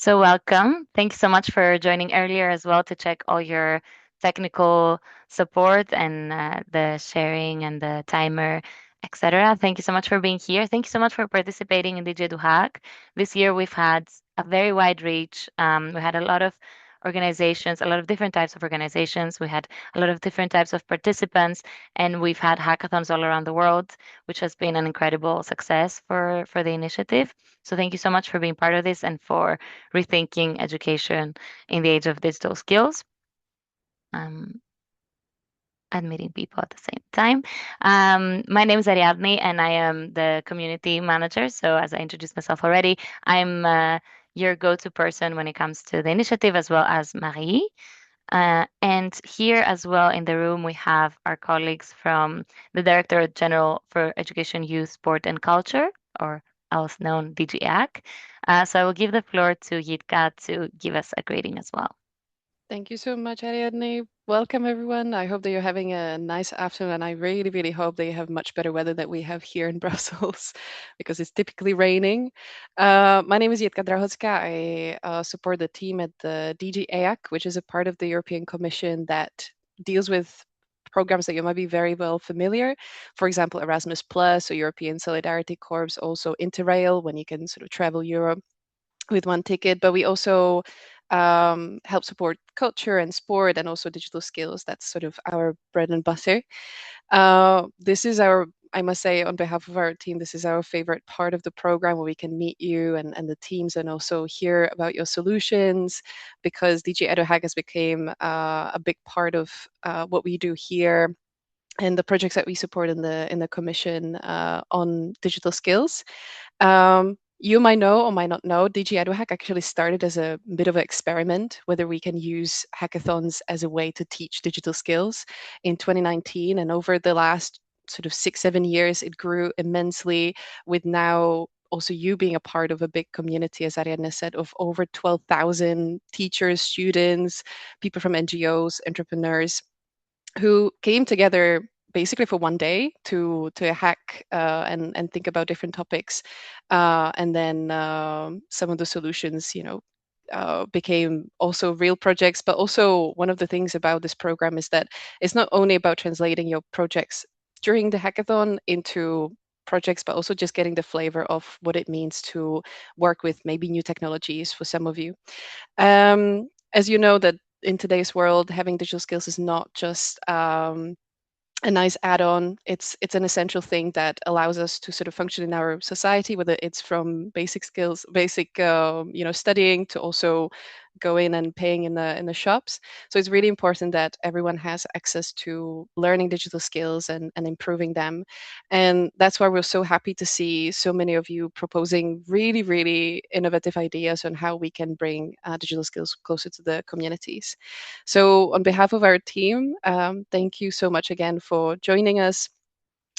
So welcome. Thank you so much for joining earlier as well to check all your technical support and the sharing and the timer, etc. Thank you so much for being here. Thank you so much for participating in DigiEduHack. This year we've had a very wide reach. We had a lot of organizations, a lot of different types of organizations. We had a lot of different types of participants, and we've had hackathons all around the world, which has been an incredible success for the initiative. So thank you so much for being part of this and for rethinking education in the age of digital skills. Um, and meeting people at the same time. My name is Ariadne, and I am the community manager. So, as I introduced myself already, I'm your go-to person when it comes to the initiative, as well as Marie. And here as well in the room, we have our colleagues from the Director General for Education, Youth, Sport, and Culture, or else known DigiEduHack. So I will give the floor to Yitka to give us a greeting as well. Thank you so much, Ariadne. Welcome, everyone. I hope that you're having a nice afternoon, and I really, really hope that you have much better weather than we have here in Brussels because it's typically raining. My name is Jitka Drahocka. I support the team at the DigiEduHack, which is a part of the European Commission that deals with programs that you might be very well familiar. For example, Erasmus Plus or European Solidarity Corps, also Interrail, when you can sort of travel Europe with one ticket, but we also help support culture and sport and also digital skills. That's sort of our bread and butter. This is our, I must say, on behalf of our team, this is our favorite part of the program where we can meet you and the teams and also hear about your solutions because DigiEduHack has become a big part of what we do here and the projects that we support in the commission on digital skills. You might know or might not know, DigiEduHack actually started as a bit of an experiment, whether we can use hackathons as a way to teach digital skills in 2019. And over the last sort of 6, 7 years, it grew immensely with now also you being a part of a big community, as Ariadne said, of over 12,000 teachers, students, people from NGOs, entrepreneurs who came together basically for one day to hack and think about different topics, and then some of the solutions, became also real projects. But also one of the things about this program is that it's not only about translating your projects during the hackathon into projects, but also just getting the flavor of what it means to work with maybe new technologies for some of you. As you know, that in today's world, having digital skills is not just a nice add-on. It's an essential thing that allows us to sort of function in our society, whether it's from basic skills, basic studying to also going and paying in the shops. So it's really important that everyone has access to learning digital skills and improving them. And that's why we're so happy to see so many of you proposing really, really innovative ideas on how we can bring digital skills closer to the communities. So, on behalf of our team, thank you so much again for joining us,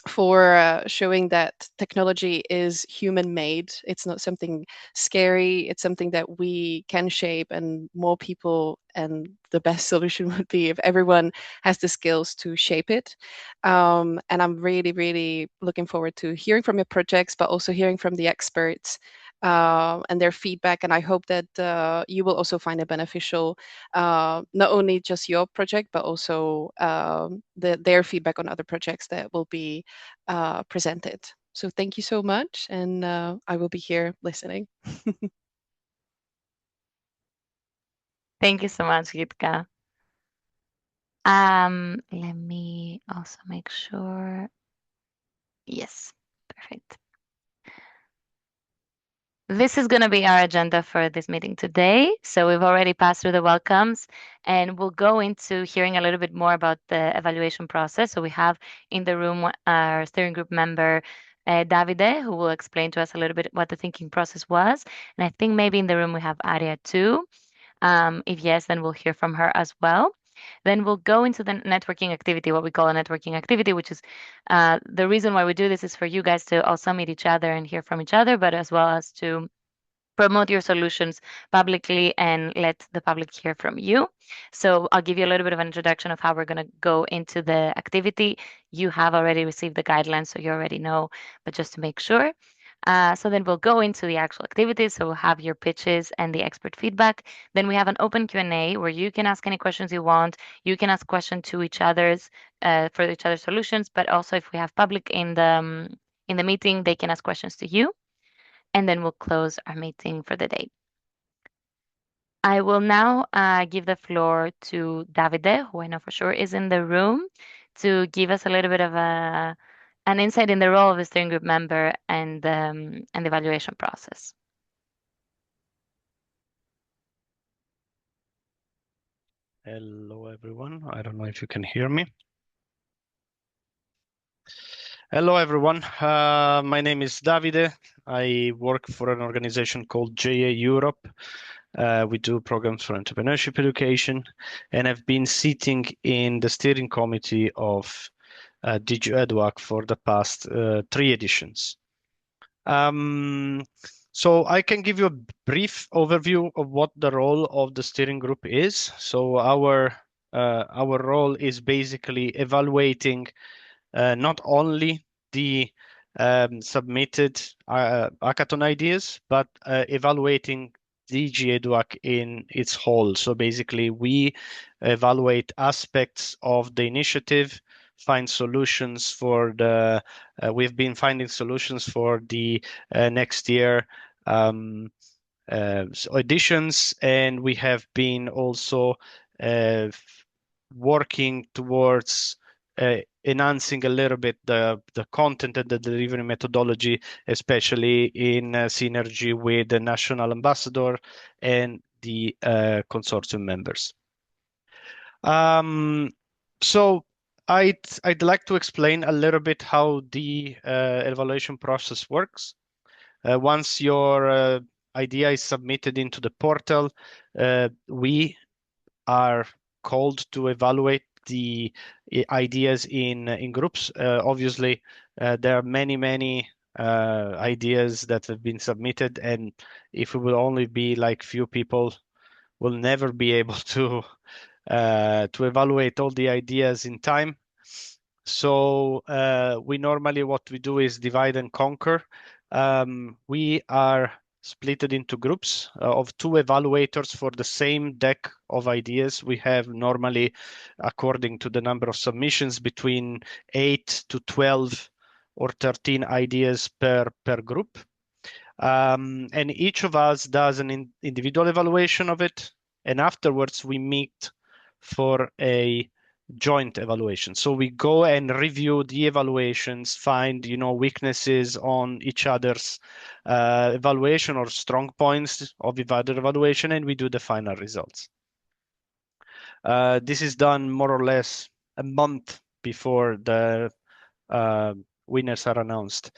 for showing that technology is human made. It's not something scary, it's something that we can shape, and more people. And the best solution would be if everyone has the skills to shape it. And I'm really, really looking forward to hearing from your projects, but also hearing from the experts and their feedback. And I hope that you will also find it beneficial, not only just your project, but also their feedback on other projects that will be presented. So thank you so much, and I will be here listening. Thank you so much, Yitka. Let me also make sure. Yes, perfect. This is going to be our agenda for this meeting today. So we've already passed through the welcomes and we'll go into hearing a little bit more about the evaluation process. So we have in the room our steering group member, Davide, who will explain to us a little bit what the thinking process was. And I think maybe in the room we have Aria too. If yes, then we'll hear from her as well. Then we'll go into the networking activity, what we call a networking activity, which is the reason why we do this is for you guys to also meet each other and hear from each other, but as well as to promote your solutions publicly and let the public hear from you. So I'll give you a little bit of an introduction of how we're going to go into the activity. You have already received the guidelines, so you already know, but just to make sure. So then we'll go into the actual activities. So we'll have your pitches and the expert feedback. Then we have an open Q&A where you can ask any questions you want. You can ask questions to each other's for each other's solutions, but also if we have public in the meeting, they can ask questions to you. And then we'll close our meeting for the day. I will now give the floor to Davide, who I know for sure is in the room, to give us a little bit of an insight in the role of a steering group member and the evaluation process. Hello, everyone. I don't know if you can hear me. Hello, everyone. My name is Davide. I work for an organization called JA Europe. We do programs for entrepreneurship education, and I've been sitting in the steering committee of DigiEduHack for the past 3 editions. So I can give you a brief overview of what the role of the steering group is. So our role is basically evaluating not only the submitted hackathon ideas, but evaluating DigiEduHack in its whole. So basically, we evaluate aspects of the initiative, find solutions for the. We've been finding solutions for the next year. Editions, and we have been also working towards enhancing a little bit the content and the delivery methodology, especially in synergy with the national ambassador and the consortium members. So I'd like to explain a little bit how the evaluation process works. Once your idea is submitted into the portal, we are called to evaluate the ideas in groups. Obviously, there are many ideas that have been submitted, and if it will only be like few people, we'll never be able to evaluate all the ideas in time. So we normally what we do is divide and conquer. We are splitted into groups of 2 evaluators for the same deck of ideas. We have normally, according to the number of submissions, between 8 to 12 or 13 ideas per group. And each of us does an individual evaluation of it, and afterwards we meet for a joint evaluation. So we go and review the evaluations, find weaknesses on each other's evaluation or strong points of each other evaluation, and we do the final results. This is done more or less a month before the winners are announced.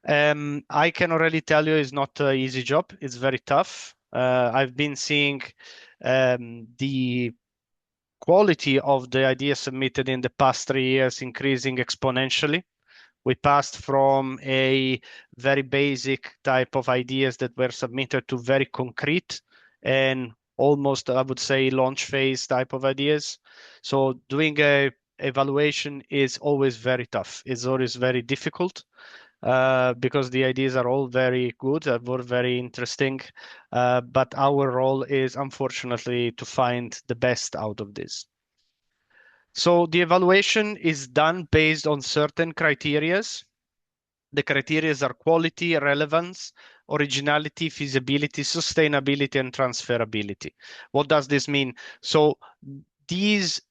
I can already tell you it's not an easy job. It's very tough. I've been seeing the quality of the ideas submitted in the past 3 years increasing exponentially. We passed from a very basic type of ideas that were submitted to very concrete and almost, I would say, launch phase type of ideas. So doing a evaluation is always very tough. It's always very difficult because the ideas are all very good, were very interesting. But our role is unfortunately to find the best out of this. So the evaluation is done based on certain criterias. The criteria are quality, relevance, originality, feasibility, sustainability, and transferability. What does this mean? So these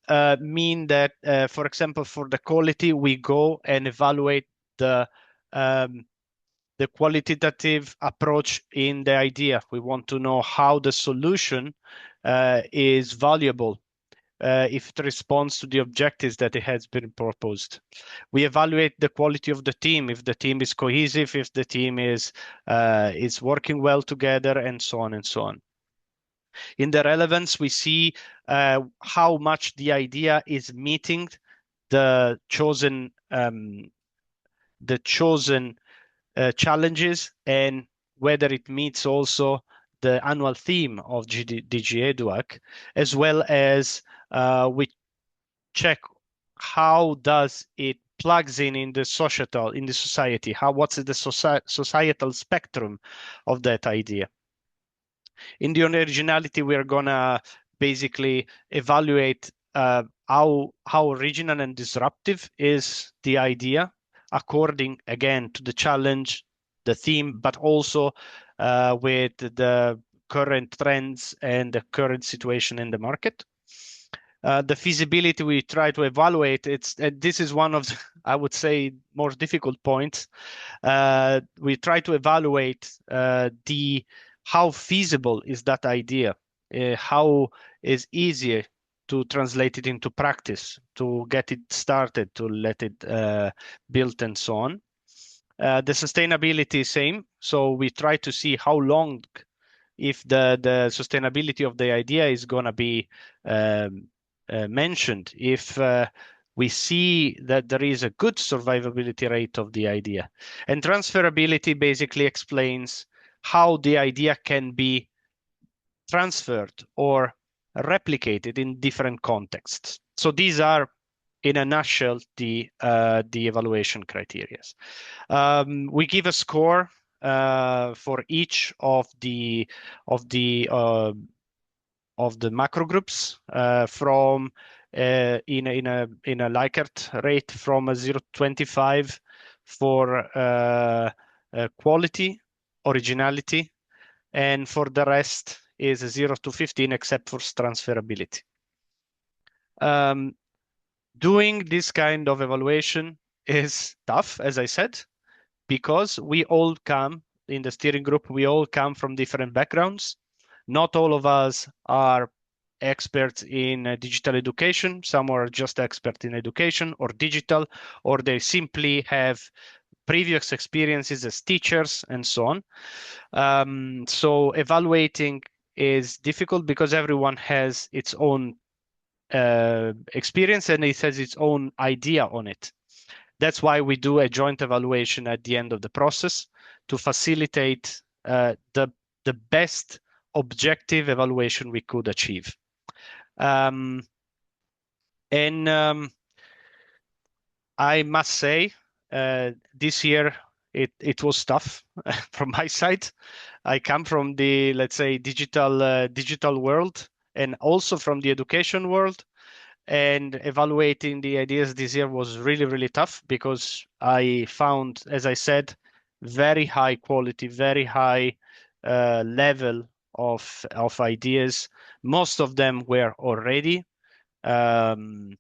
mean that, for example, for the quality, we go and evaluate um, the qualitative approach in the idea. We want to know how the solution is valuable if it responds to the objectives that it has been proposed. We evaluate the quality of the team, if the team is cohesive, if the team is working well together, and so on and so on. In the relevance, we see how much the idea is meeting the chosen challenges and whether it meets also the annual theme of DigiEduHack, as well as we check how does it plugs in the society. What's the societal spectrum of that idea? In the originality, we are gonna basically evaluate how original and disruptive is the idea according again to the challenge, the theme, but also with the current trends and the current situation in the market. The feasibility we try to evaluate, this is one of the, I would say, more difficult points. We try to evaluate the how feasible is that idea, how is easier to translate it into practice, to get it started, to let it built and so on. The sustainability is same. So we try to see how long, if the sustainability of the idea is going to be um, mentioned, if we see that there is a good survivability rate of the idea. And transferability basically explains how the idea can be transferred or replicated in different contexts. So these are, in a nutshell, the evaluation criteria. We give a score for each of the uh, of the macro groups from in a Likert rate from a 0 to 25 for quality, originality, and for the rest is a 0 to 15 except for transferability. Doing this kind of evaluation is tough, as I said, because we all come in the steering group, we all come from different backgrounds. Not all of us are experts in digital education. Some are just experts in education or digital, or they simply have previous experiences as teachers and so on. So evaluating is difficult because everyone has its own experience and it has its own idea on it. That's why we do a joint evaluation at the end of the process to facilitate the best objective evaluation we could achieve. And I must say, this year it was tough from my side. I come from the, let's say, digital world and also from the education world. And evaluating the ideas this year was really, really tough because I found, as I said, very high quality, very high level of ideas. Most of them were already um,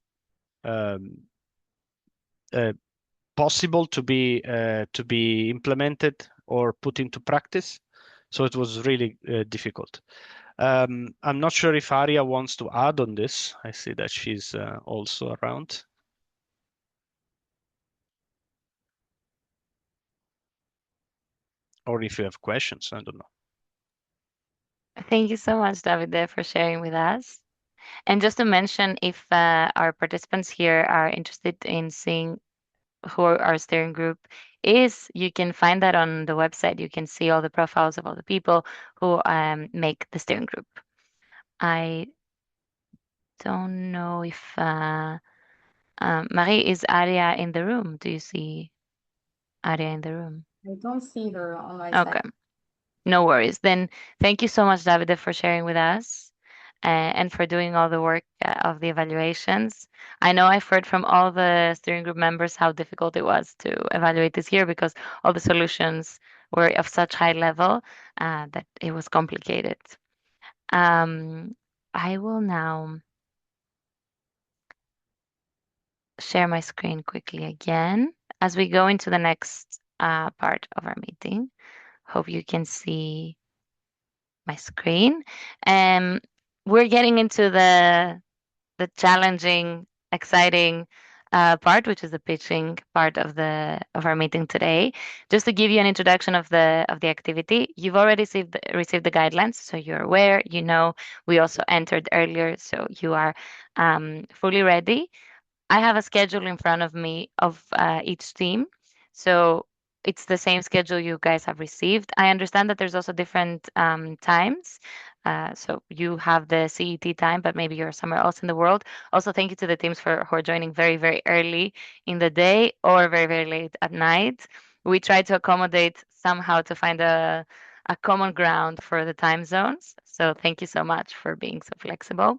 um, uh, possible to be implemented or put into practice. So it was really difficult. I'm not sure if Aria wants to add on this. I see that she's also around. Or if you have questions, I don't know. Thank you so much, Davide, for sharing with us. And just to mention, if our participants here are interested in seeing who our steering group is, you can find that on the website. You can see all the profiles of all the people who make the steering group. I don't know if Marie, is Aria in the room? Do you see Aria in the room? I don't see her on my Okay, side. no worries. Then thank you so much, Davide, for sharing with us and for doing all the work of the evaluations. I know I've heard from all the steering group members how difficult it was to evaluate this year because all the solutions were of such high level that it was complicated. I will now share my screen quickly again as we go into the next part of our meeting. Hope you can see my screen. Um, we're getting into the challenging, exciting part, which is the pitching part of our meeting today. Just to give you an introduction of the activity, you've already received the guidelines, so you're aware. You know, we also entered earlier, so you are fully ready. I have a schedule in front of me of each team. So it's the same schedule you guys have received. I understand that there's also different times. So you have the CET time, but maybe you're somewhere else in the world. Also, thank you to the teams for who are joining very, very early in the day or very, very late at night. We try to accommodate somehow to find a common ground for the time zones. So thank you so much for being so flexible.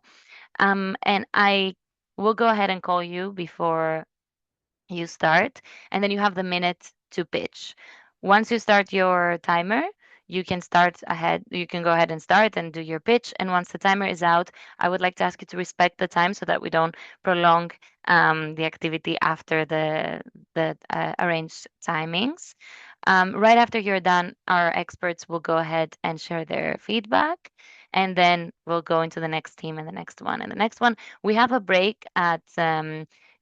And I will go ahead and call you before you start, and then you have the minute to pitch. Once you start your timer, you can go ahead and start and do your pitch. And once the timer is out, I would like to ask you to respect the time so that we don't prolong the activity after the arranged timings. Right after you're done, our experts will go ahead and share their feedback. And then we'll go into the next team and the next one and the next one. We have a break at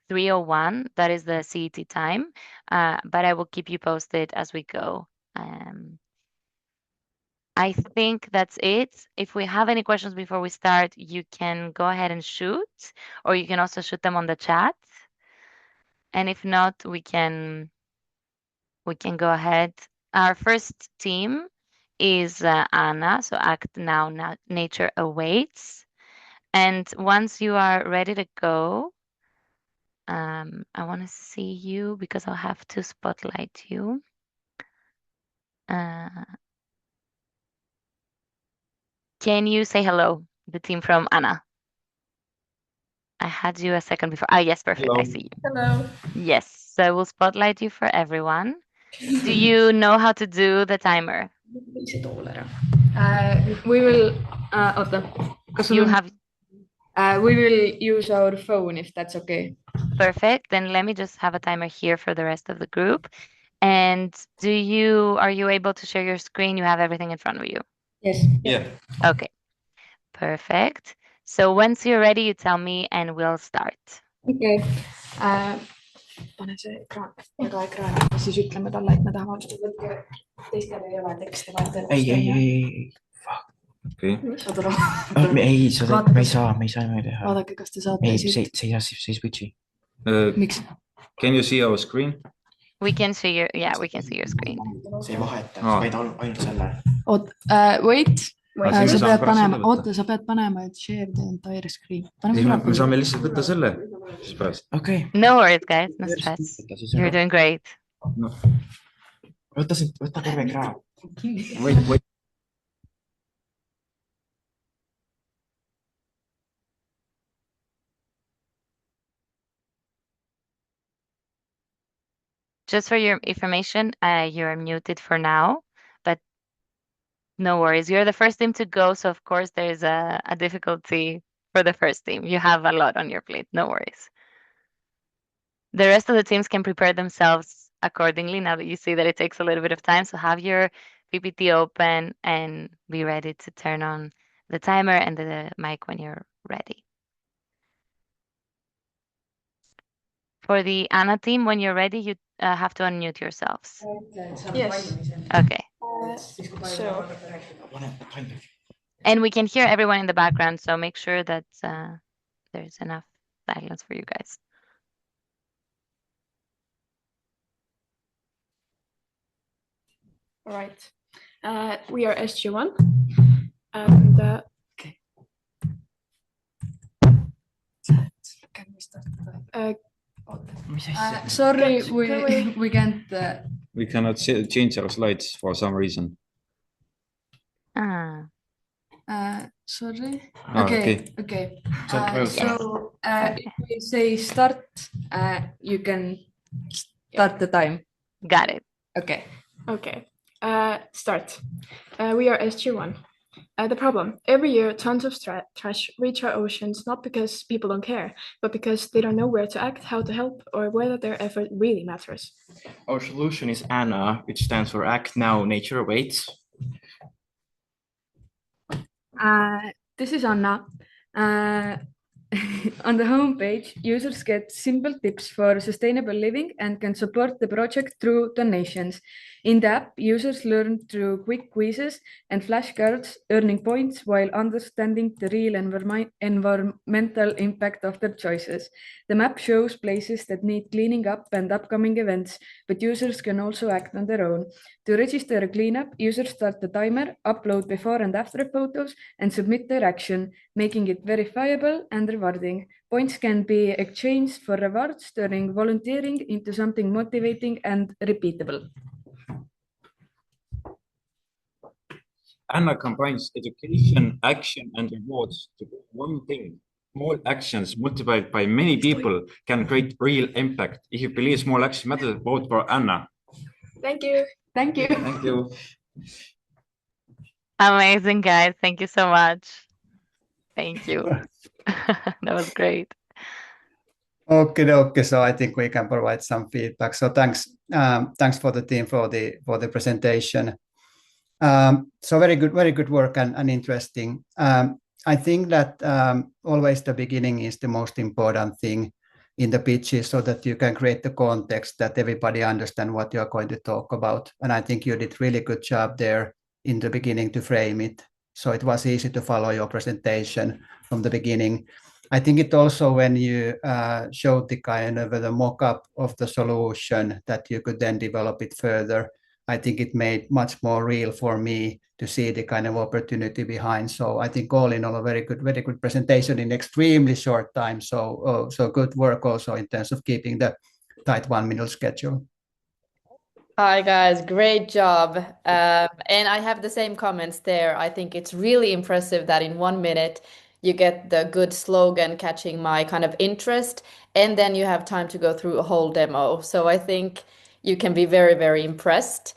3:01. That is the CET time, but I will keep you posted as we go. I think that's it. If we have any questions before we start, you can go ahead and shoot, or you can also shoot them on the chat. And if not, we can go ahead. Our first team is Anna, so Act Now, Nature Awaits. And once you are ready to go, I want to see you because I'll have to spotlight you. Uh, can you say hello, the team from Anna? I had you a second before. Ah, yes, perfect. Hello. I see you. Hello. Yes, so I will spotlight you for everyone. Do you know how to do the timer? We will oota, kas sul You on have we will use our phone if that's okay. perfect. Then let me just have a timer here for the rest of the group. And are you able to share your screen? You have everything in front of you. Yes. Yeah. Okay, perfect. So once you're ready, you tell me and we'll start. Okay. Pane see ekraan, jaga ekraani ja siis ütleme talle, et me tahame võtke teistel ei ole tekste vaja. ei. Okei. Saad aru? Ei, me ei saa niimoodi teha. Vaadake, kas te saate Ei, siit. see ei switch'i. Miks? Can you see our screen? We can see your screen. See ei vaheta, vaid ainult selle. Oot, wait. Sa pead panema, et share the entire screen. Me saame lihtsalt võtta selle. Siis pärast. Okay. No worries, guys. No stress. You're doing great. No. Võta terve ekraan. Wait. Just for your information, you're muted for now, but no worries. You're the first team to go, so of course there's a difficulty for the first team. You have a lot on your plate. No worries. The rest of the teams can prepare themselves accordingly now that you see that it takes a little bit of time. So have your PPT open and be ready to turn on the timer and the mic when you're ready. For the Anna team, when you're ready, you have to unmute yourselves. Yes. Okay. So. And we can hear everyone in the background, so make sure that there's enough silence for you guys. All right. We are SG1. And Okay. Sorry, we can't. We cannot change our slides for some reason. Sorry. Okay. So if we say start, you can start the time. Got it. Okay. okay. Start. We are SG1. The problem, every year tons of trash reach our oceans, not because people don't care, but because they don't know where to act, how to help, or whether their effort really matters. Our solution is ANNA, which stands for Act Now, Nature Awaits. This is Anna. On the homepage, users get simple tips for sustainable living and can support the project through donations. In the app, users learn through quick quizzes and flashcards, earning points while understanding the real environmental impact of their choices. The map shows places that need cleaning up and upcoming events, but users can also act on their own. To register a cleanup, users start the timer, upload before and after photos, and submit their action, making it verifiable and rewarding. Points can be exchanged for rewards, turning volunteering into something motivating and repeatable. Anna combines education, action, and rewards to do one thing. Small actions multiplied by many people can create real impact. If you believe small actions matter, vote for Anna. Thank you. Thank you. Thank you. Amazing, guys. Thank you so much. Thank you. That was great. Okay. So I think we can provide some feedback. So thanks for the team for the presentation. So very good work and interesting. I think that always the beginning is the most important thing in the pitches, so that you can create the context that everybody understand what you're going to talk about. And I think you did really good job there in the beginning to frame it. So it was easy to follow your presentation from the beginning. I think it also, when you showed the kind of the mock-up of the solution, that you could then develop it further. I think it made much more real for me to see the kind of opportunity behind. So I think all in all, a very good presentation in extremely short time. So good work also in terms of keeping the tight 1 minute schedule. Hi guys, great job. And I have the same comments there. I think it's really impressive that in 1 minute you get the good slogan catching my kind of interest, and then you have time to go through a whole demo. So I think you can be very impressed.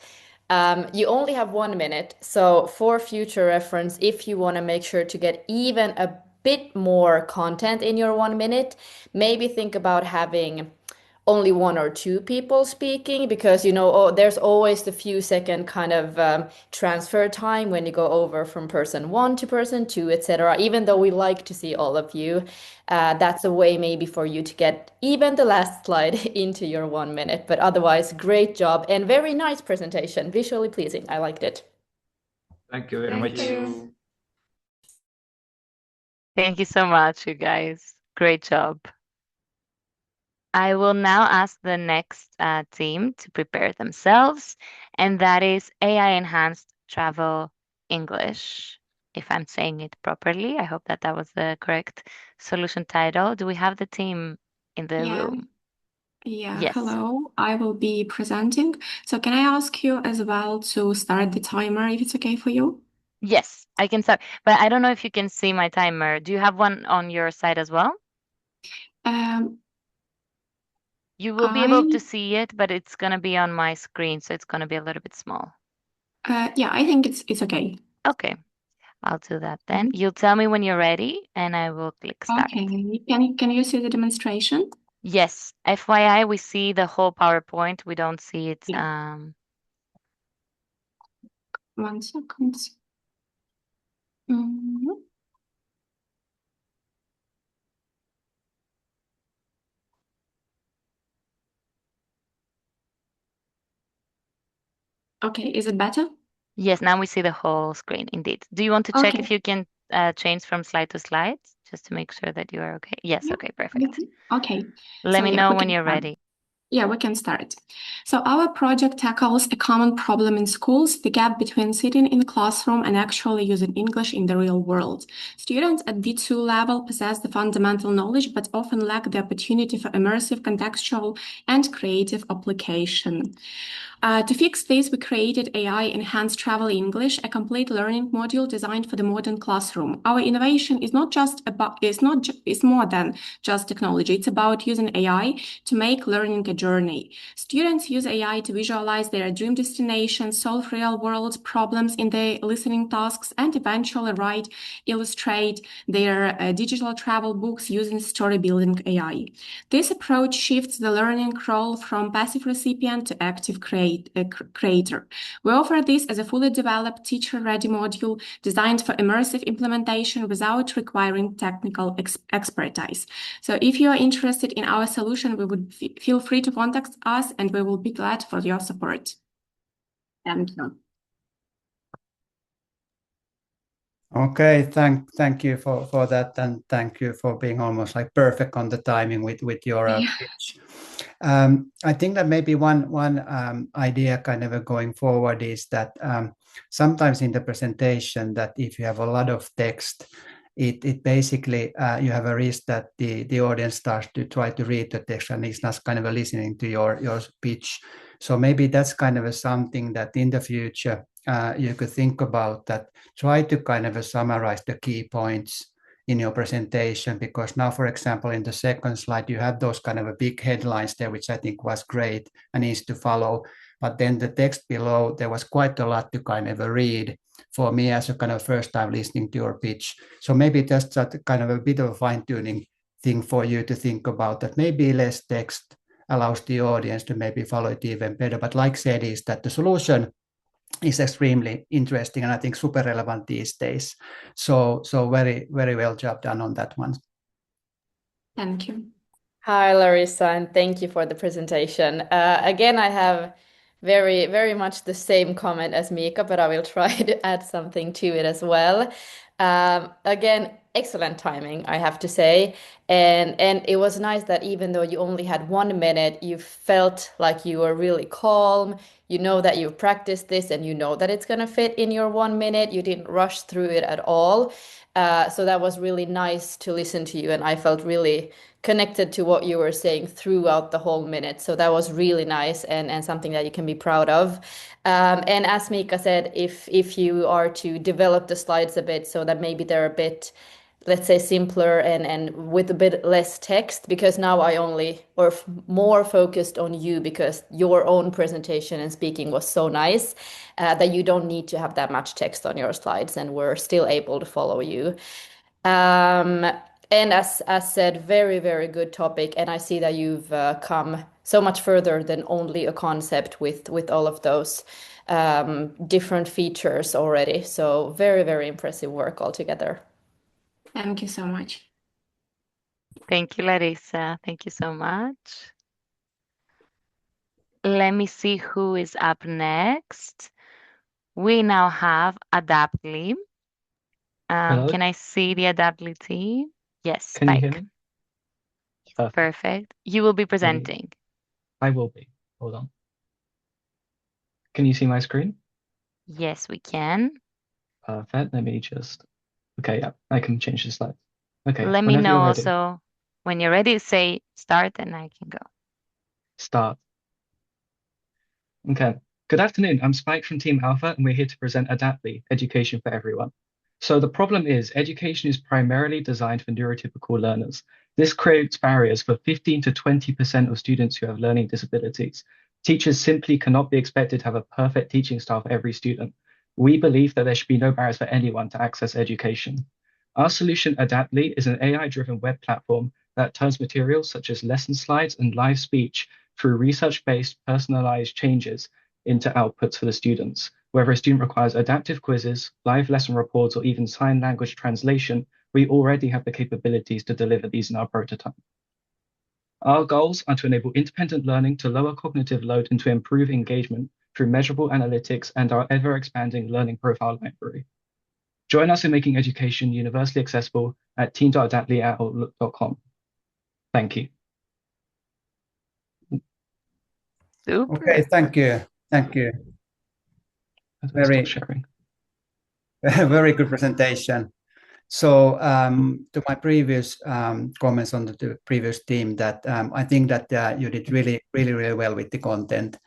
You only have 1 minute, so for future reference, if you want to make sure to get even a bit more content in your 1 minute, maybe think about having only 1 or 2 people speaking, because there's always the few second kind of transfer time when you go over from person 1 to person 2, etc. Even though we like to see all of you, that's a way maybe for you to get even the last slide into your 1 minute. But otherwise, great job and very nice presentation, visually pleasing. I liked it. Thank you very much. Thank you so much, you guys. Great job. I will now ask the next team to prepare themselves, and that is AI Enhanced Travel English. If I'm saying it properly, I hope that was the correct solution title. Do we have the team in the room? Yeah, Yes. hello. I will be presenting. So can I ask you as well to start the timer if it's okay for you? Yes, I can start, but I don't know if you can see my timer. Do you have one on your side as well? You will be able to see it, but it's going to be on my screen, so it's going to be a little bit small. Yeah, I think it's okay. Okay, I'll do that then. You'll tell me when you're ready, and I will click start. Okay, can you see the demonstration? Yes, FYI, we see the whole PowerPoint. We don't see it. 1 second. Okay, is it better? Yes, now we see the whole screen, indeed. Do you want to check if you can change from slide to slide, just to make sure that you are okay? Yes, okay, perfect. Okay. Let me know when you're ready. Yeah, we can start. So our project tackles a common problem in schools, the gap between sitting in the classroom and actually using English in the real world. Students at B2 level possess the fundamental knowledge, but often lack the opportunity for immersive, contextual, and creative application. To fix this, we created AI Enhanced Travel English, a complete learning module designed for the modern classroom. Our innovation is more than just technology. It's about using AI to make learning a journey. Students use AI to visualize their dream destinations, solve real-world problems in their listening tasks, and eventually illustrate their digital travel books using story-building AI. This approach shifts the learning role from passive recipient to active creator. We offer this as a fully developed teacher-ready module designed for immersive implementation without requiring technical expertise. So if you are interested in our solution, we would feel free to contact us, and we will be glad for your support. Thank you. Okay, thank you for that, and thank you for being almost like perfect on the timing with your pitch. I think that maybe one idea kind of going forward is that sometimes in the presentation that if you have a lot of text, it basically you have a risk that the audience starts to try to read the text and is not kind of listening to your pitch. So maybe that's kind of something that in the future you could think about, that try to kind of summarize the key points in your presentation, because now, for example, in the second slide, you have those kind of big headlines there, which I think was great and needs to follow. But then the text below, there was quite a lot to kind of read for me as a kind of first time listening to your pitch. So maybe that's kind of a bit of a fine tuning thing for you to think about, that maybe less text allows the audience to maybe follow it even better. But like said, is that the solution is extremely interesting and I think super relevant these days. So very, very well job done on that one. Thank you. Hi, Larissa, and thank you for the presentation. Again, I have very, very much the same comment as Mika, but I will try to add something to it as well. Again, excellent timing, I have to say. And it was nice that even though you only had 1 minute, you felt like you were really calm. You know that you've practiced this and you know that it's going to fit in your 1 minute. You didn't rush through it at all. So that was really nice to listen to you. And I felt really connected to what you were saying throughout the whole minute. So that was really nice and something that you can be proud of. And as Mika said, if you are to develop the slides a bit so that maybe they're a bit, let's say, simpler and with a bit less text, because now I only or more focused on you because your own presentation and speaking was so nice that you don't need to have that much text on your slides and we're still able to follow you. And as said, very, very good topic. And I see that you've come so much further than only a concept with all of those different features already. So very, very impressive work altogether. Thank you so much. Thank you, Larissa. Thank you so much. Let me see who is up next. We now have Adaptly. Can I see the Adaptly team? Yes, Can you hear Spike. me? Perfect. Perfect. You will be presenting. I will be. Hold on. Can you see my screen? Yes, we can. Perfect. Let me just. Okay, yeah, I can change the slides. Okay, Let me whenever know you're ready. also when you're ready, say start and I can go. Start. Okay. Good afternoon. I'm Spike from Team Alpha, and we're here to present Adaptly, Education for Everyone. So the problem is education is primarily designed for neurotypical learners. This creates barriers for 15 to 20% of students who have learning disabilities. Teachers simply cannot be expected to have a perfect teaching style for every student. We believe that there should be no barriers for anyone to access education. Our solution, Adaptly, is an AI-driven web platform that turns materials such as lesson slides and live speech through research-based personalized changes into outputs for the students. Whether a student requires adaptive quizzes, live lesson reports, or even sign language translation, we already have the capabilities to deliver these in our prototype. Our goals are to enable independent learning, to lower cognitive load, and to improve engagement through measurable analytics and our ever-expanding learning profile library. Join us in making education universally accessible at team.adaptly@outlook.com. Thank you. Super. Okay, thank you. Thank you. Very, sharing. very good presentation. So to my previous comments on the previous team, that I think that you did really, really, really well with the content.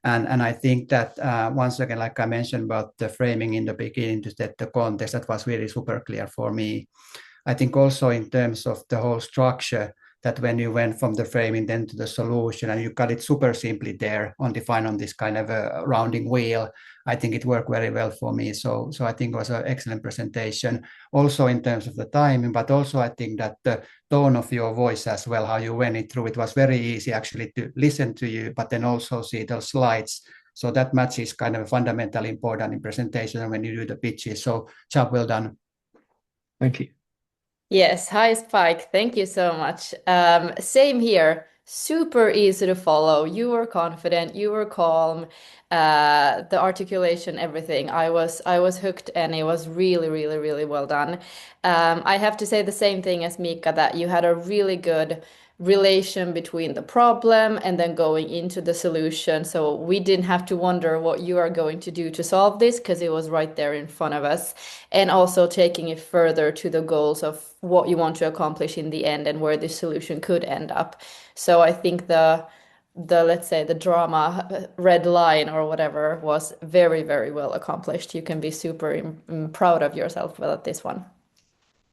And I think that once again, like I mentioned about the framing in the beginning to set the context, that was really super clear for me. I think also in terms of the whole structure, that when you went from the framing then to the solution and you got it super simply there on this kind of a rounding wheel, I think it worked very well for me. So I think it was an excellent presentation, also in terms of the timing, but also I think that the tone of your voice as well, how you went it through, it was very easy actually to listen to you, but then also see the slides. So that much is kind of fundamentally important in presentation when you do the pitches. So job well done. Thank you. Yes, hi Spike. Thank you so much. Same here. super easy to follow. You were confident, you were calm, the articulation, everything. I was hooked, and it was really, really, really well done. I have to say the same thing as Mika, that you had a really good relation between the problem and then going into the solution. So we didn't have to wonder what you are going to do to solve this, because it was right there in front of us. And also taking it further to the goals of what you want to accomplish in the end and where this solution could end up. So I think the let's say the drama red line or whatever was very, very well accomplished. You can be super proud of yourself about this one.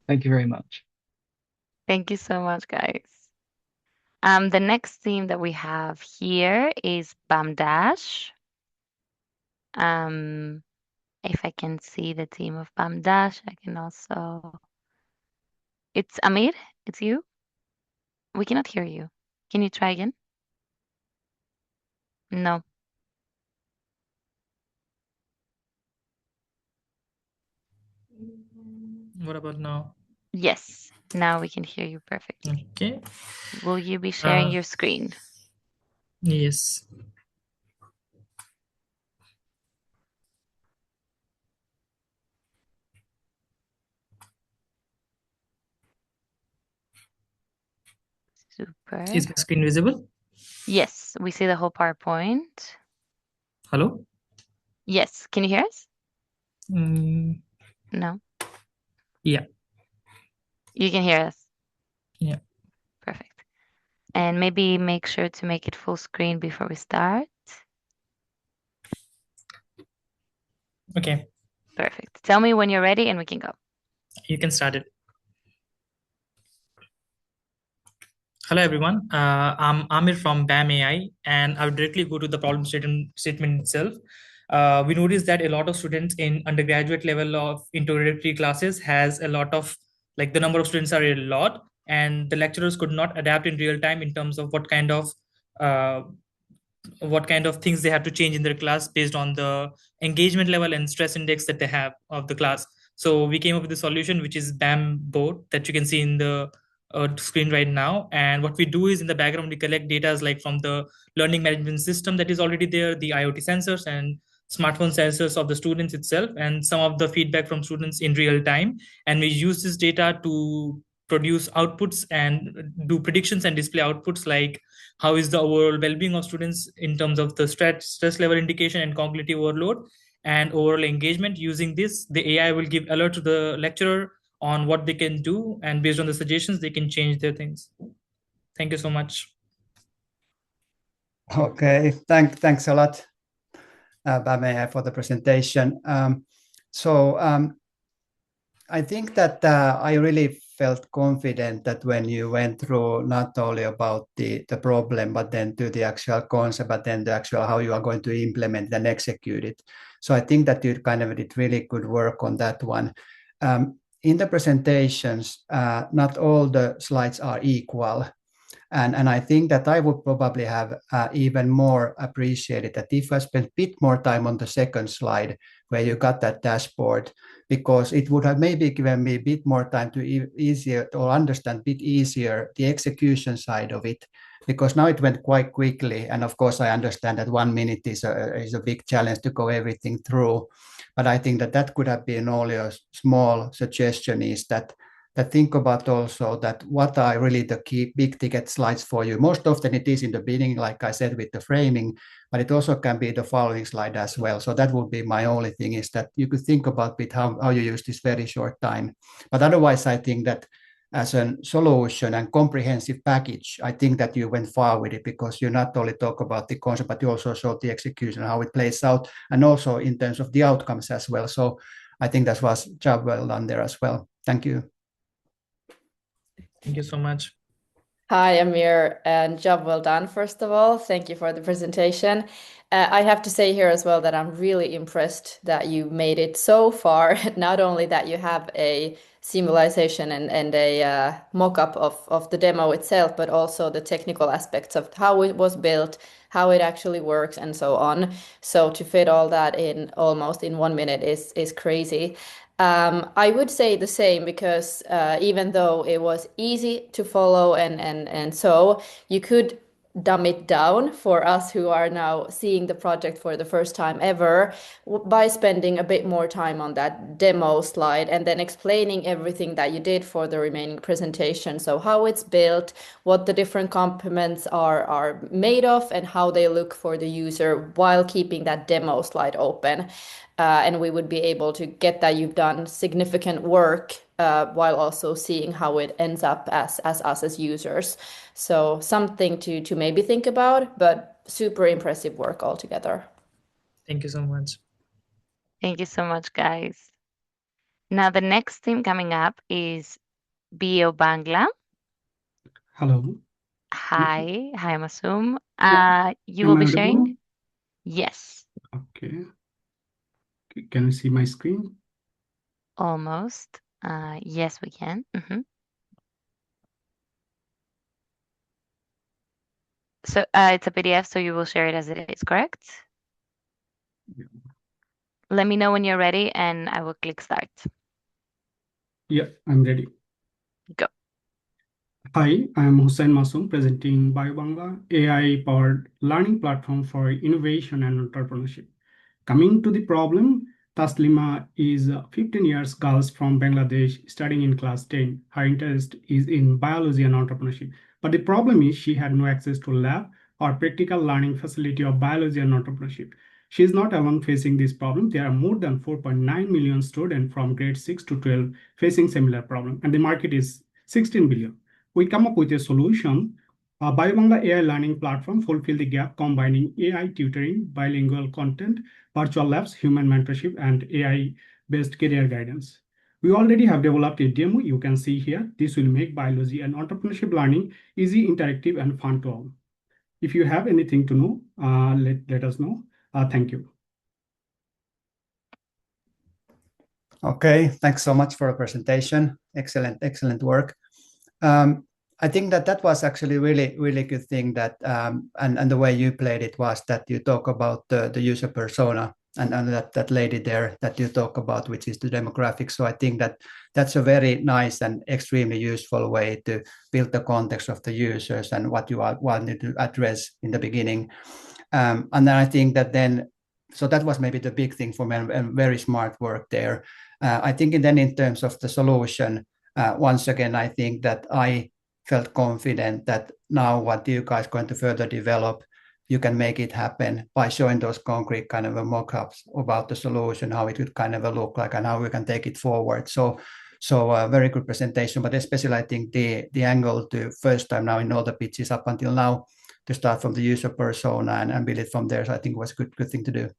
Thank you very much. Thank you so much, guys. The next theme that we have here is BAM Dash. If I can see the team of BAM Dash, I can also. It's Amir. It's you. We cannot hear you. Can you try again? No. What about now? Yes. Now we can hear you perfectly. Okay. Will you be sharing your screen? Yes. Super. Is my screen visible? Yes, we see the whole PowerPoint. Hello? Yes. Can you hear us? No. Yeah. You can hear us? Yeah. Perfect. And maybe make sure to make it full screen before we start. Okay. Perfect. Tell me when you're ready and we can go. You can start it. Hello, everyone. I'm Amir from BAM AI, and I'll directly go to the problem statement itself. We noticed that a lot of students in undergraduate level of introductory classes has a lot of, like, the number of students are a lot, and the lecturers could not adapt in real time in terms of uh, what kind of things they have to change in their class based on the engagement level and stress index that they have of the class. So we came up with a solution, which is BAM board, that you can see in the screen right now. And what we do is, in the background, we collect data like from the learning management system that is already there, the IoT sensors and smartphone sensors of the students itself, and some of the feedback from students in real time. And we use this data to produce outputs and do predictions and display outputs, like how is the overall well-being of students in terms of the stress level indication and cognitive overload and overall engagement. Using this, the AI will give alert to the lecturer on what they can do, and based on the suggestions, they can change their things. Thank you so much. Okay, thanks a lot, Bame, for the presentation. I think that I really felt confident that when you went through not only about the problem, but then to the actual concept, but then the actual how you are going to implement and execute it. So I think that you kind of did really good work on that one. In the presentations, not all the slides are equal. And I think that I would probably have even more appreciated that if I spent a bit more time on the second slide where you got that dashboard, because it would have maybe given me a bit more time to easier or understand a bit easier the execution side of it, because now it went quite quickly. And of course, I understand that 1 minute is a big challenge to go everything through. But I think that that could have been only a small suggestion, is that think about also that what are really the key big ticket slides for you. Most often it is in the beginning, like I said, with the framing, but it also can be the following slide as well. So that would be my only thing, is that you could think about it, how you use this very short time. But otherwise, I think that as a solution and comprehensive package, I think that you went far with it, because you not only talk about the concept, but you also show the execution, how it plays out, and also in terms of the outcomes as well. So I think that was job well done there as well. Thank you. Thank you so much. Hi, Amir, and job well done, first of all. Thank you for the presentation. I have to say here as well that I'm really impressed that you made it so far. Not only that you have a simulation and a mock-up of the demo itself, but also the technical aspects of how it was built, how it actually works, and so on. So to fit all that in almost in 1 minute is crazy. I would say the same, because even though it was easy to follow and so you could dumb it down for us who are now seeing the project for the first time ever by spending a bit more time on that demo slide and then explaining everything that you did for the remaining presentation. So how it's built, what the different components are made of, and how they look for the user while keeping that demo slide open. And we would be able to get that you've done significant work while also seeing how it ends up as us as users. So something to maybe think about, but super impressive work altogether. Thank you so much. Thank you so much, guys. Now, the next team coming up is Bio Bangla. Hello. Hi, Masum. You Am will I be audible? sharing? Yes, Okay. Can you see my screen? almost. Yes, we can. So it's a PDF, so you will share it as it is, correct? Yeah. Let me know when you're ready, and I will click start. Yeah, I'm ready. Go. Hi, I'm Hussein Masoom presenting BioBangla, AI-powered learning platform for innovation and entrepreneurship. Coming to the problem, Taslima is 15 years girl from Bangladesh studying in class 10. Her interest is in biology and entrepreneurship. But the problem is she had no access to lab or practical learning facility of biology and entrepreneurship. She is not alone facing this problem. There are more than 4.9 million students from grade 6 to 12 facing similar problem, and the market is 16 billion. We come up with a solution. BioBangla AI learning platform fulfill the gap combining AI tutoring, bilingual content, virtual labs, human mentorship, and AI-based career guidance. We already have developed a demo you can see here. This will make biology and entrepreneurship learning easy, interactive, and fun to all. If you have anything to know, let us know. Thank you. Okay, thanks so much for the presentation. Excellent work. I think that was actually really good thing that and the way you played it was that you talk about the user persona and that lady there that you talk about, which is the demographic. So I think that's a very nice and extremely useful way to build the context of the users and what you wanted to address in the beginning. And then I think that so that was maybe the big thing for me and very smart work there. I think then in terms of the solution, once again, I think that I felt confident that now what you guys going to further develop, you can make it happen by showing those concrete kind of mock-ups about the solution, how it would kind of look like and how we can take it forward. So very good presentation, but especially I think the angle to first time now in all the pitches up until now to start from the user persona and build it from there. So I think it was a good thing to do.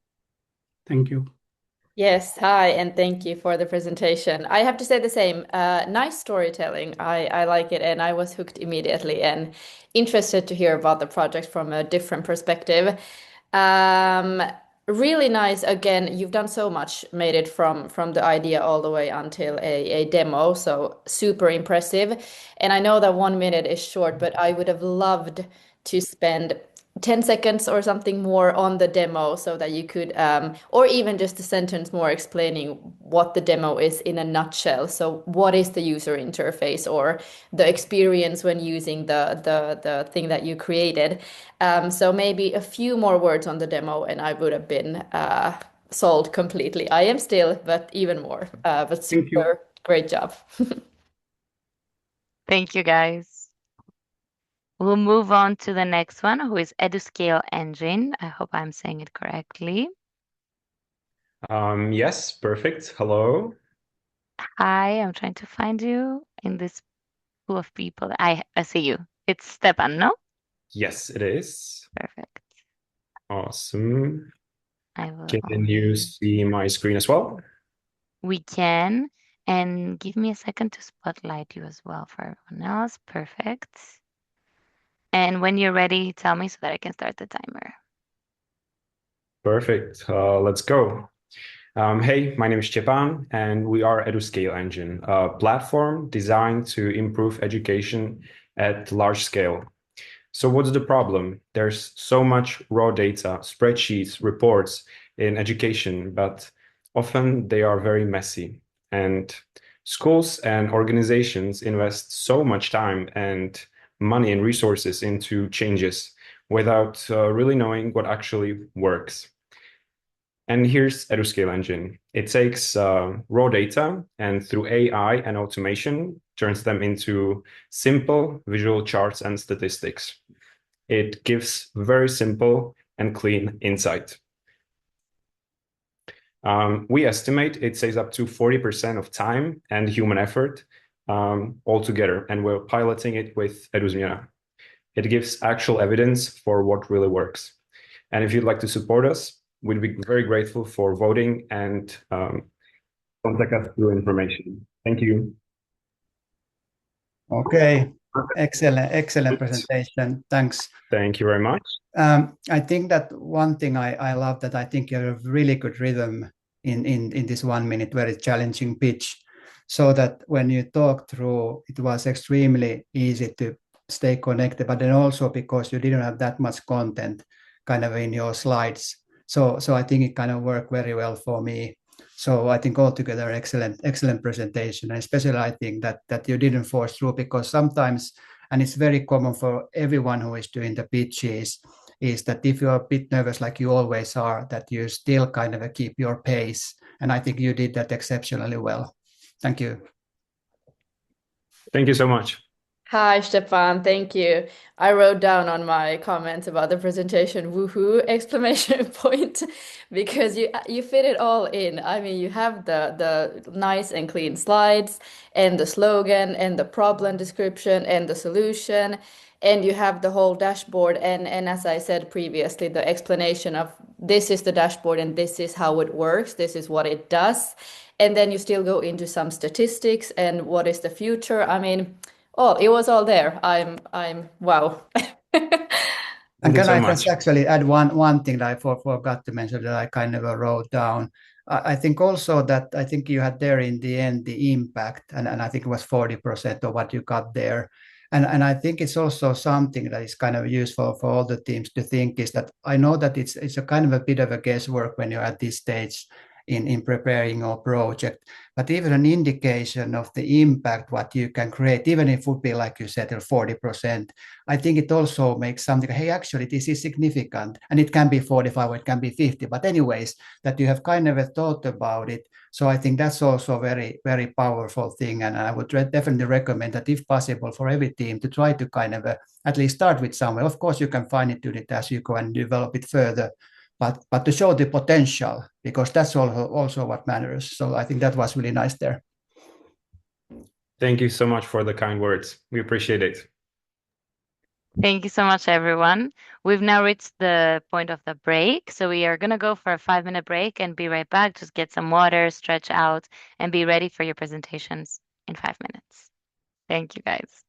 Thank you. Yes, hi, and thank you for the presentation. I have to say the same. Nice storytelling. I like it, and I was hooked immediately and interested to hear about the project from a different perspective. Really nice. Again, you've done so much, made it from the idea all the way until a demo. So super impressive. And I know that 1 minute is short, but I would have loved to spend 10 seconds or something more on the demo so that you could, or even just a sentence more explaining what the demo is in a nutshell. So what is the user interface or the experience when using the thing that you created? So maybe a few more words on the demo and I would have been sold completely. I am still, but even more. But super great job. Thank you, guys. We'll move on to the next one, who is EduScale Engine. I hope I'm saying it correctly. Yes, perfect. Hello. Hi, I'm trying to find you in this pool of people. I see you. It's Stepan, no? Yes, it is. Perfect. Awesome. I will. Can you see my screen as well? We can. And give me a second to spotlight you as well for everyone else. Perfect. And when you're ready, tell me so that I can start the timer. Perfect. Let's go. Hey, my name is Stepan, and we are EduScale Engine, a platform designed to improve education at large scale. So what's the problem? There's so much raw data, spreadsheets, reports in education, but often they are very messy. And schools and organizations invest so much time and money and resources into changes, without really knowing what actually works. And here's EduScale Engine. It takes raw data and through AI and automation turns them into simple visual charts and statistics. It gives very simple and clean insight. We estimate it saves up to 40% of time and human effort altogether, and we're piloting it with EduSmira. It gives actual evidence for what really works. And if you'd like to support us, we'd be very grateful for voting and contact us through information. Thank you. Okay, excellent presentation. Thanks. Thank you very much. I think that one thing I love that I think you have a really good rhythm in this 1 minute, very challenging pitch, so that when you talk through, it was extremely easy to stay connected, but then also because you didn't have that much content kind of in your slides. So I think it kind of worked very well for me. So I think altogether excellent presentation, and especially I think that you didn't force through, because sometimes, and it's very common for everyone who is doing the pitches, is that if you're a bit nervous like you always are, that you still kind of keep your pace. And I think you did that exceptionally well. Thank you. Thank you so much. Hi, Stefan. Thank you. I wrote down on my comments about the presentation, woohoo, exclamation point, because you fit it all in. I mean, you have the nice and clean slides and the slogan and the problem description and the solution, and you have the whole dashboard. And as I said previously, the explanation of this is the dashboard and this is how it works. This is what it does. And then you still go into some statistics and what is the future. I mean, oh, it was all there. I'm wow. And can I just actually add one thing that I forgot to mention that I kind of wrote down? I think also that I think you had there in the end the impact, and I think it was 40% of what you got there. And I think it's also something that is kind of useful for all the teams to think, is that I know that it's a kind of a bit of a guesswork when you're at this stage in preparing your project, but even an indication of the impact what you can create, even if it would be like you said 40%, I think it also makes something, hey, actually this is significant, and it can be 45 or it can be 50, but anyways, that you have kind of thought about it. So I think that's also a very powerful thing, and I would definitely recommend that if possible for every team to try to kind of at least start with somewhere. Of course you can fine tune it as you go and develop it further, but to show the potential, because that's also what matters. So I think that was really nice there. Thank you so much for the kind words. We appreciate it. Thank you so much, everyone. We've now reached the point of the break. So we are going to go for a 5-minute break and be right back. Just get some water, stretch out, and be ready for your presentations in 5 minutes. Thank you, guys.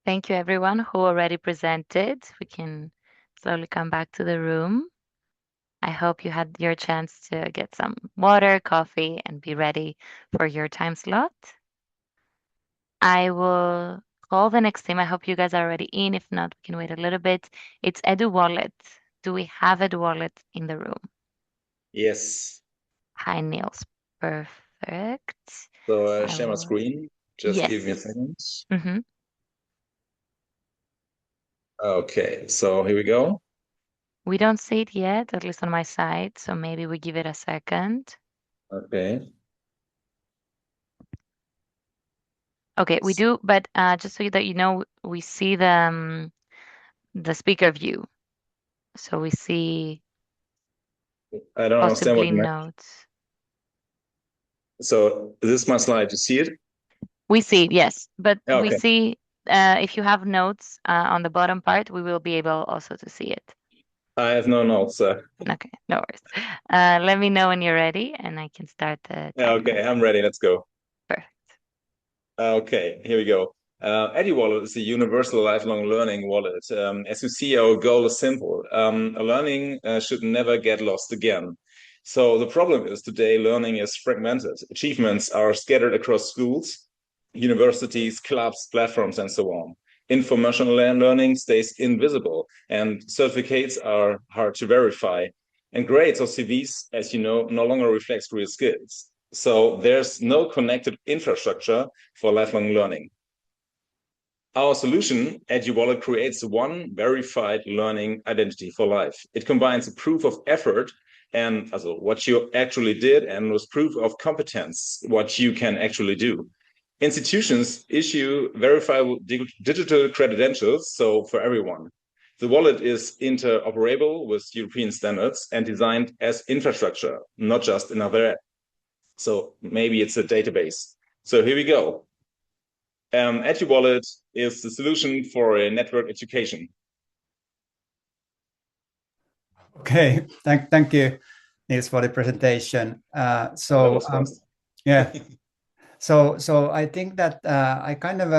Thank you, everyone who already presented. We can slowly come back to the room. I hope you had your chance to get some water, coffee, and be ready for your time slot. I will call the next team. I hope you guys are already in. If not, we can wait a little bit. It's EduWallet. Do we have EduWallet in the room? Yes. Hi, Niels. Perfect. So share my screen. Just give me a Yes. second. Mm-hmm. Okay, so here we go. We don't see it yet, at least on my side, so maybe we give it a second. Okay. Okay, we do, but just so that you know, we see the speaker view. So we see I don't understand what possibly you meant. notes. So is this my slide? You see it? We see it, yes, but we Okay. see if you have notes on the bottom part, we will be able also to see it. I have no notes. Okay, no worries. Let me know when you're ready, and I can start the timer. Okay, I'm ready. Let's go. Perfect. Okay, here we go. EduWallet is a universal lifelong learning wallet. As you see, our goal is simple. Learning should never get lost again. So the problem is today learning is fragmented. Achievements are scattered across schools, universities, clubs, platforms, and so on. Informational learning stays invisible, and certificates are hard to verify. And grades or CVs, as you know, no longer reflects real skills. So there's no connected infrastructure for lifelong learning. Our solution, EduWallet, creates one verified learning identity for life. It combines a proof of effort and also what you actually did and with proof of competence, what you can actually do. Institutions issue verifiable digital credentials, so for everyone. The wallet is interoperable with European standards and designed as infrastructure, not just another app. So maybe it's a database. So here we go. EduWallet is the solution for a network education. Okay, thank you, Niels, for the presentation. Yeah. So I think that I kind of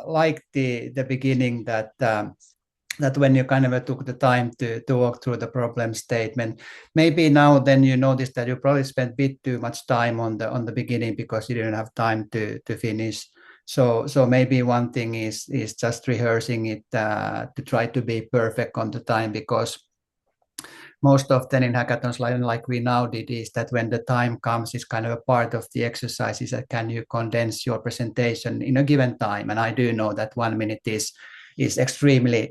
like the beginning that that when you kind of took the time to walk through the problem statement. Maybe now then you notice that you probably spent a bit too much time on the beginning because you didn't have time to finish. So maybe one thing is just rehearsing it to try to be perfect on the time, because most often in hackathons like we now did is that when the time comes, it's kind of a part of the exercise is that can you condense your presentation in a given time. And I do know that 1 minute is extremely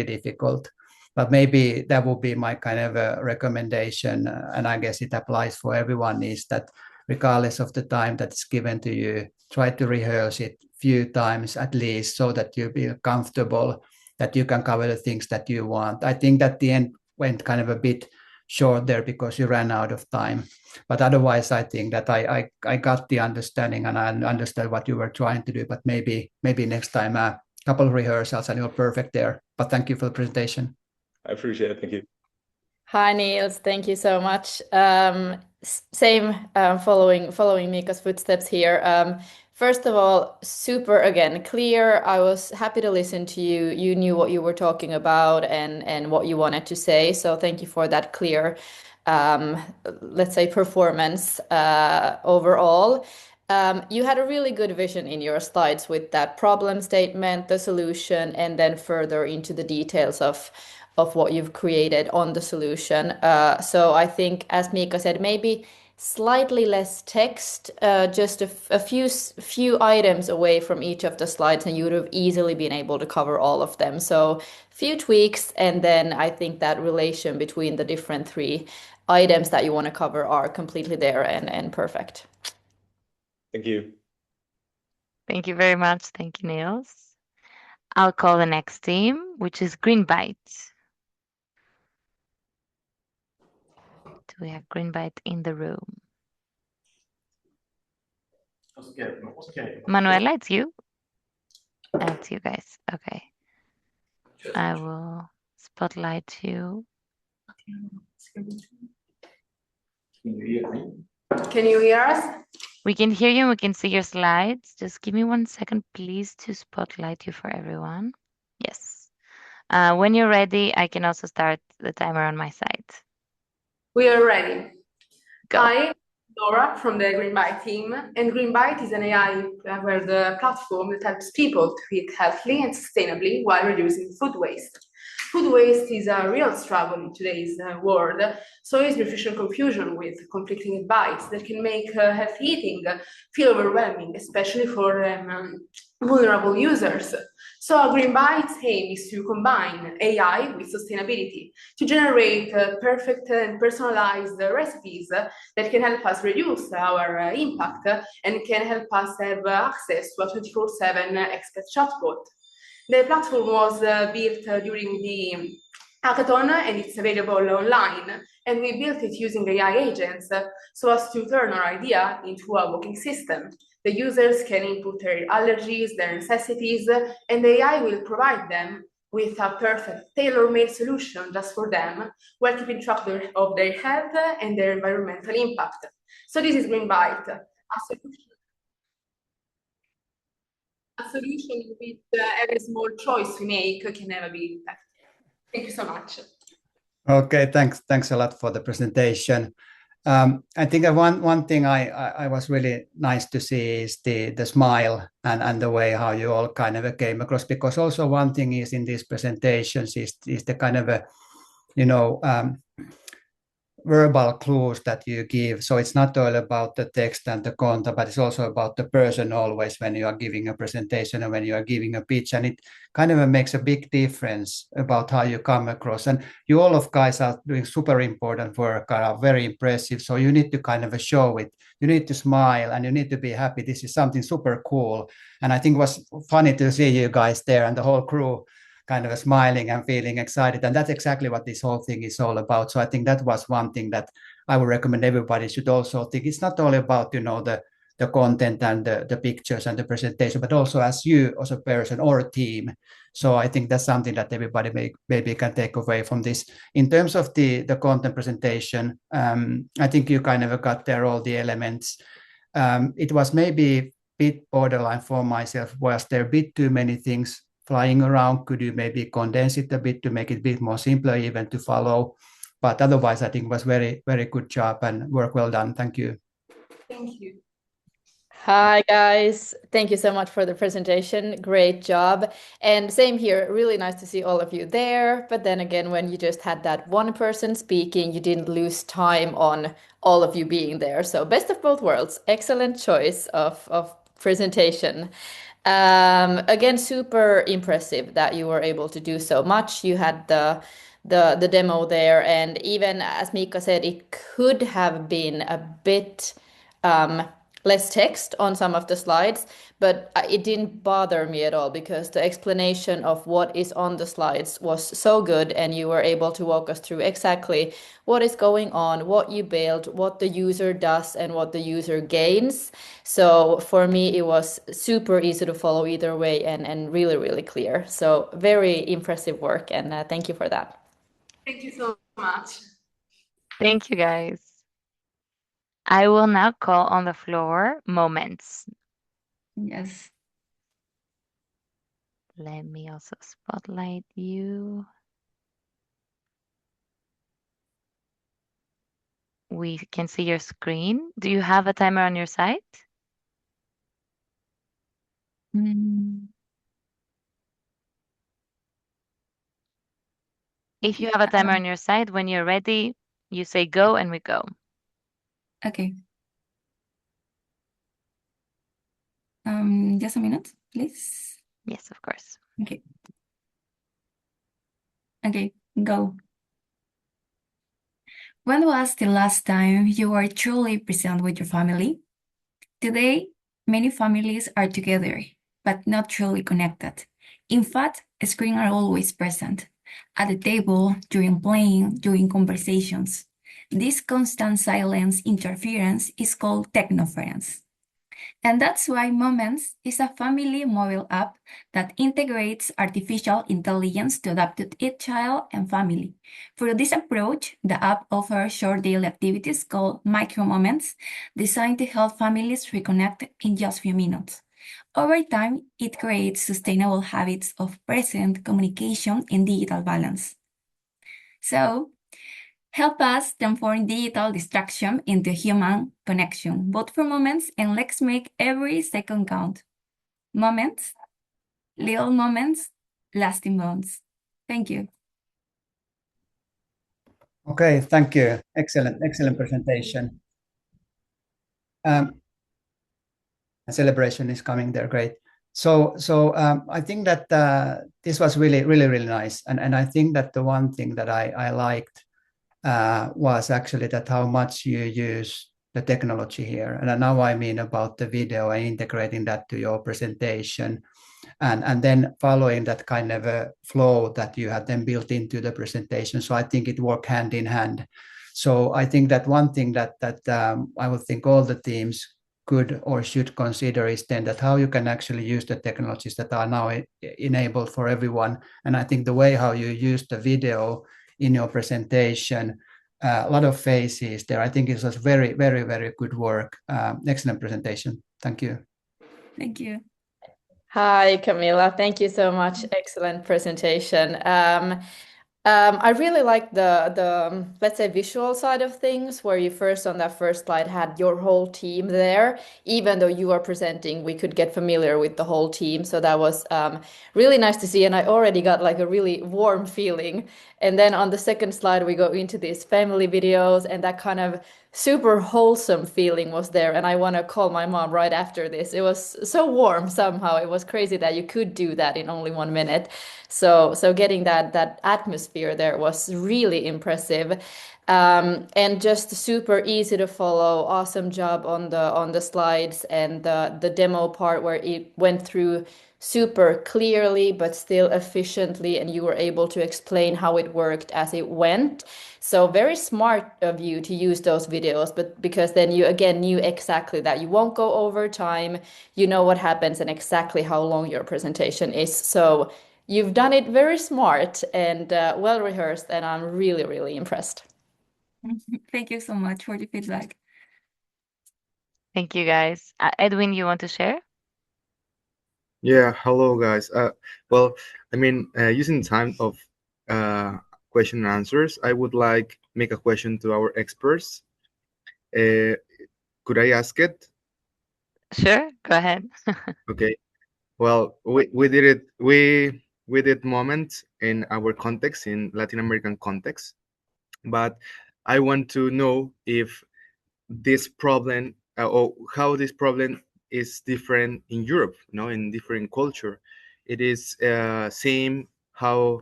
difficult, but maybe that would be my kind of a recommendation, and I guess it applies for everyone, is that regardless of the time that is given to you, try to rehearse it few times at least so that you feel comfortable that you can cover the things that you want. I think that the end went kind of a bit short there because you ran out of time. But otherwise, I think that I got the understanding and I understood what you were trying to do. But maybe next time a couple of rehearsals and you're perfect there. But thank you for the presentation. I appreciate it. Thank you. Hi, Niels. Thank you so much. Same, following Mika's footsteps here. First of all, super again clear. I was happy to listen to you. You knew what you were talking about and what you wanted to say. So thank you for that clear, let's say, performance overall. You had a really good vision in your slides with that problem statement, the solution, and then further into the details of what you've created on the solution. So I think, as Mika said, maybe slightly less text, just a few items away from each of the slides, and you would have easily been able to cover all of them. So few tweaks, and then I think that relation between the different 3 items that you want to cover are completely there and perfect. Thank you. Thank you very much. Thank you, Niels. I'll call the next team, which is Greenbyte. Do we have Greenbyte in the room? Manuela, it's you? It's you guys. Okay. I will spotlight you. Can you hear us? We can hear you and we can see your slides. Just give me 1 second, please, to spotlight you for everyone. Yes. When you're ready, I can also start the timer on my side. We are ready. Go. Hi, Laura from the Greenbite team, and Greenbite is an AI-powered platform that helps people to eat healthily and sustainably while reducing food waste. Food waste is a real struggle in today's world, so is nutrition confusion with conflicting advice that can make healthy eating feel overwhelming, especially for vulnerable users. So Greenbite's aim is to combine AI with sustainability to generate perfect and personalized recipes that can help us reduce our impact and can help us have access to a 24/7 expert chatbot. The platform was built during the hackathon and it's available online. And we built it using AI agents so as to turn our idea into a working system. The users can input their allergies, their necessities, and the AI will provide them with a perfect tailor-made solution just for them, while keeping track of their health and their environmental impact. So this is Greenbite, a solution in which every small choice we make can have a big impact. Thank you so much. Okay, thanks a lot for the presentation. I think one thing I was really nice to see is the smile and the way how you all kind of came across, because also one thing is in these presentations is the kind of a, verbal clues that you give. So it's not all about the text and the content, but it's also about the person always when you are giving a presentation and when you are giving a pitch. And it kind of makes a big difference about how you come across. And you all of guys are doing super important work, are very impressive. So you need to kind of show it. You need to smile and you need to be happy. This is something super cool. And I think it was funny to see you guys there and the whole crew kind of smiling and feeling excited. And that's exactly what this whole thing is all about. So I think that was one thing that I would recommend everybody should also think. It's not only about, the content and the pictures and the presentation, but also as you as a person or a team. So I think that's something that everybody maybe can take away from this. In terms of the content presentation, I think you kind of got there all the elements. It was maybe a bit borderline for myself. Was there a bit too many things flying around? Could you maybe condense it a bit to make it a bit more simpler even to follow? But otherwise, I think it was very, very good job and work well done. Thank you. Thank you. Hi, guys. Thank you so much for the presentation. Great job. And same here. Really nice to see all of you there. But then again, when you just had that one person speaking, you didn't lose time on all of you being there. So best of both worlds. Excellent choice of presentation. Again, super impressive that you were able to do so much. You had the demo there, and even as Mika said, it could have been a bit less text on some of the slides, but it didn't bother me at all because the explanation of what is on the slides was so good, and you were able to walk us through exactly what is going on, what you build, what the user does, and what the user gains. So for me, it was super easy to follow either way and really, really clear. So very impressive work, and thank you for that. Thank you so much. Thank you, guys. I will now call on the floor moments. Yes. Let me also spotlight you. We can see your screen. Do you have a timer on your side? If you have a timer on your side, when you're ready, you say go and we go. Okay. Just a minute, please. Yes, of course. Okay. Okay, go. When was the last time you were truly present with your family? Today, many families are together, but not truly connected. In fact, screens are always present. At the table, during playing, during conversations. This constant silence interference is called technoference. And that's why Moments is a family mobile app that integrates artificial intelligence to adapt to each child and family. For this approach, the app offers short daily activities called micro moments, designed to help families reconnect in just a few minutes. Over time, it creates sustainable habits of present communication and digital balance. So, help us transform digital distraction into human connection, both for moments, and let's make every second count. Moments, little moments, lasting bonds. Thank you. Okay, thank you. Excellent presentation. A celebration is coming there, great. So I think that this was really nice, and I think that the one thing that I liked was actually that how much you use the technology here, and now I mean about the video and integrating that to your presentation, and then following that kind of a flow that you have then built into the presentation. So I think it worked hand in hand. So I think that one thing that I would think all the teams could or should consider is then that how you can actually use the technologies that are now enabled for everyone. And I think the way how you use the video in your presentation, a lot of faces there, I think it was very good work. Excellent presentation. Thank you. Thank you. Hi, Camila. Thank you so much. Excellent presentation. I really like the let's say visual side of things, where you first on that first slide had your whole team there. Even though you are presenting, we could get familiar with the whole team. So that was really nice to see, and I already got like a really warm feeling. And then on the second slide, we go into these family videos, and that kind of super wholesome feeling was there. And I want to call my mom right after this. It was so warm somehow. It was crazy that you could do that in only 1 minute. So getting that atmosphere there was really impressive. And just super easy to follow. Awesome job on the slides and the demo part where it went through super clearly but still efficiently, and you were able to explain how it worked as it went. So very smart of you to use those videos, but because then you again knew exactly that you won't go over time, you know what happens and exactly how long your presentation is. So you've done it very smart and well rehearsed, and I'm really impressed. Thank you so much for the feedback. Thank you, guys. Edwin, you want to share? Yeah, hello guys. Well, I mean, using time of question and answers, I would like make a question to our experts. Could I ask it? Sure, go ahead. Okay. Well, we did it. We did moments in our context, in Latin American context, but I want to know if this problem or how this problem is different in Europe, in different culture. It is same. How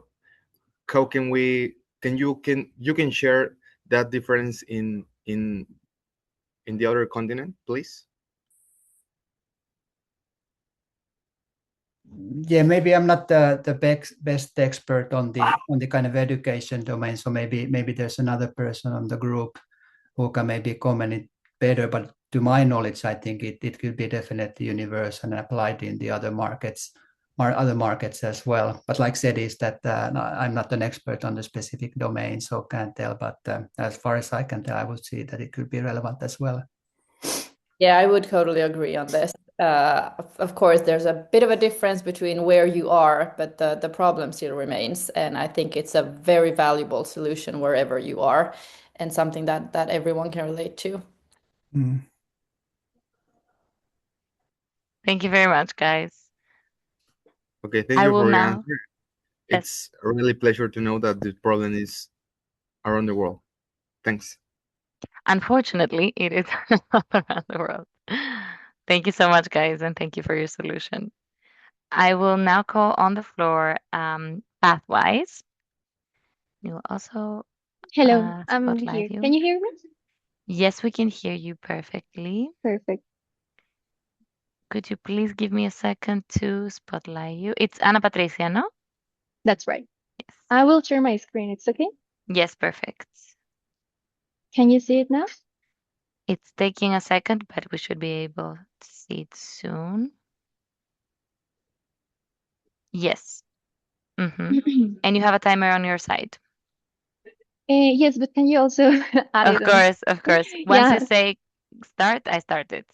can you can share that difference in the other continent, please? Yeah, maybe I'm not the best expert on the kind of education domain, so maybe there's another person on the group who can maybe comment it better. But to my knowledge, I think it could be definitely universal and applied in the other markets as well. But like said, is that I'm not an expert on the specific domain, so can't tell. But as far as I can tell, I would see that it could be relevant as well. Yeah, I would totally agree on this. Of course, there's a bit of a difference between where you are, but the problem still remains. And I think it's a very valuable solution wherever you are, and something that everyone can relate to. Thank you very much, guys. Okay, thank you for your answer. It's a really pleasure to know that this problem is around the world. Thanks. Unfortunately, it is around the world. Thank you so much, guys, and thank you for your solution. I will now call on the floor Pathwise. You will also Hello, I'm spotlight here. you. Can you hear me? Yes, we can hear you perfectly. Perfect. Could you please give me a second to spotlight you? It's Ana Patricia, no? That's right. I will share my screen. It's okay? Yes, perfect. Can you see it now? It's taking a second, but we should be able to see see it soon. Yes. And you have a timer on your side. Yes, but can you also add Of it on? course, of course. Once you Yeah. say start, I start it.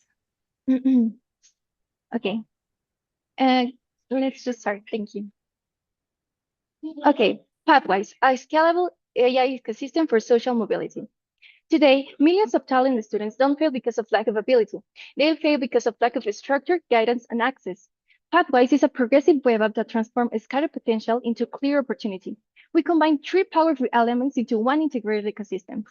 Okay. Let's just start. Thank you. Okay. Pathwise, a scalable AI ecosystem for social mobility. Today, millions of talented students don't fail because of lack of ability. They fail because of lack of structure, guidance, and access. Pathwise is a progressive web app that transforms scattered potential into clear opportunity. We combine three powerful elements into one integrated ecosystem.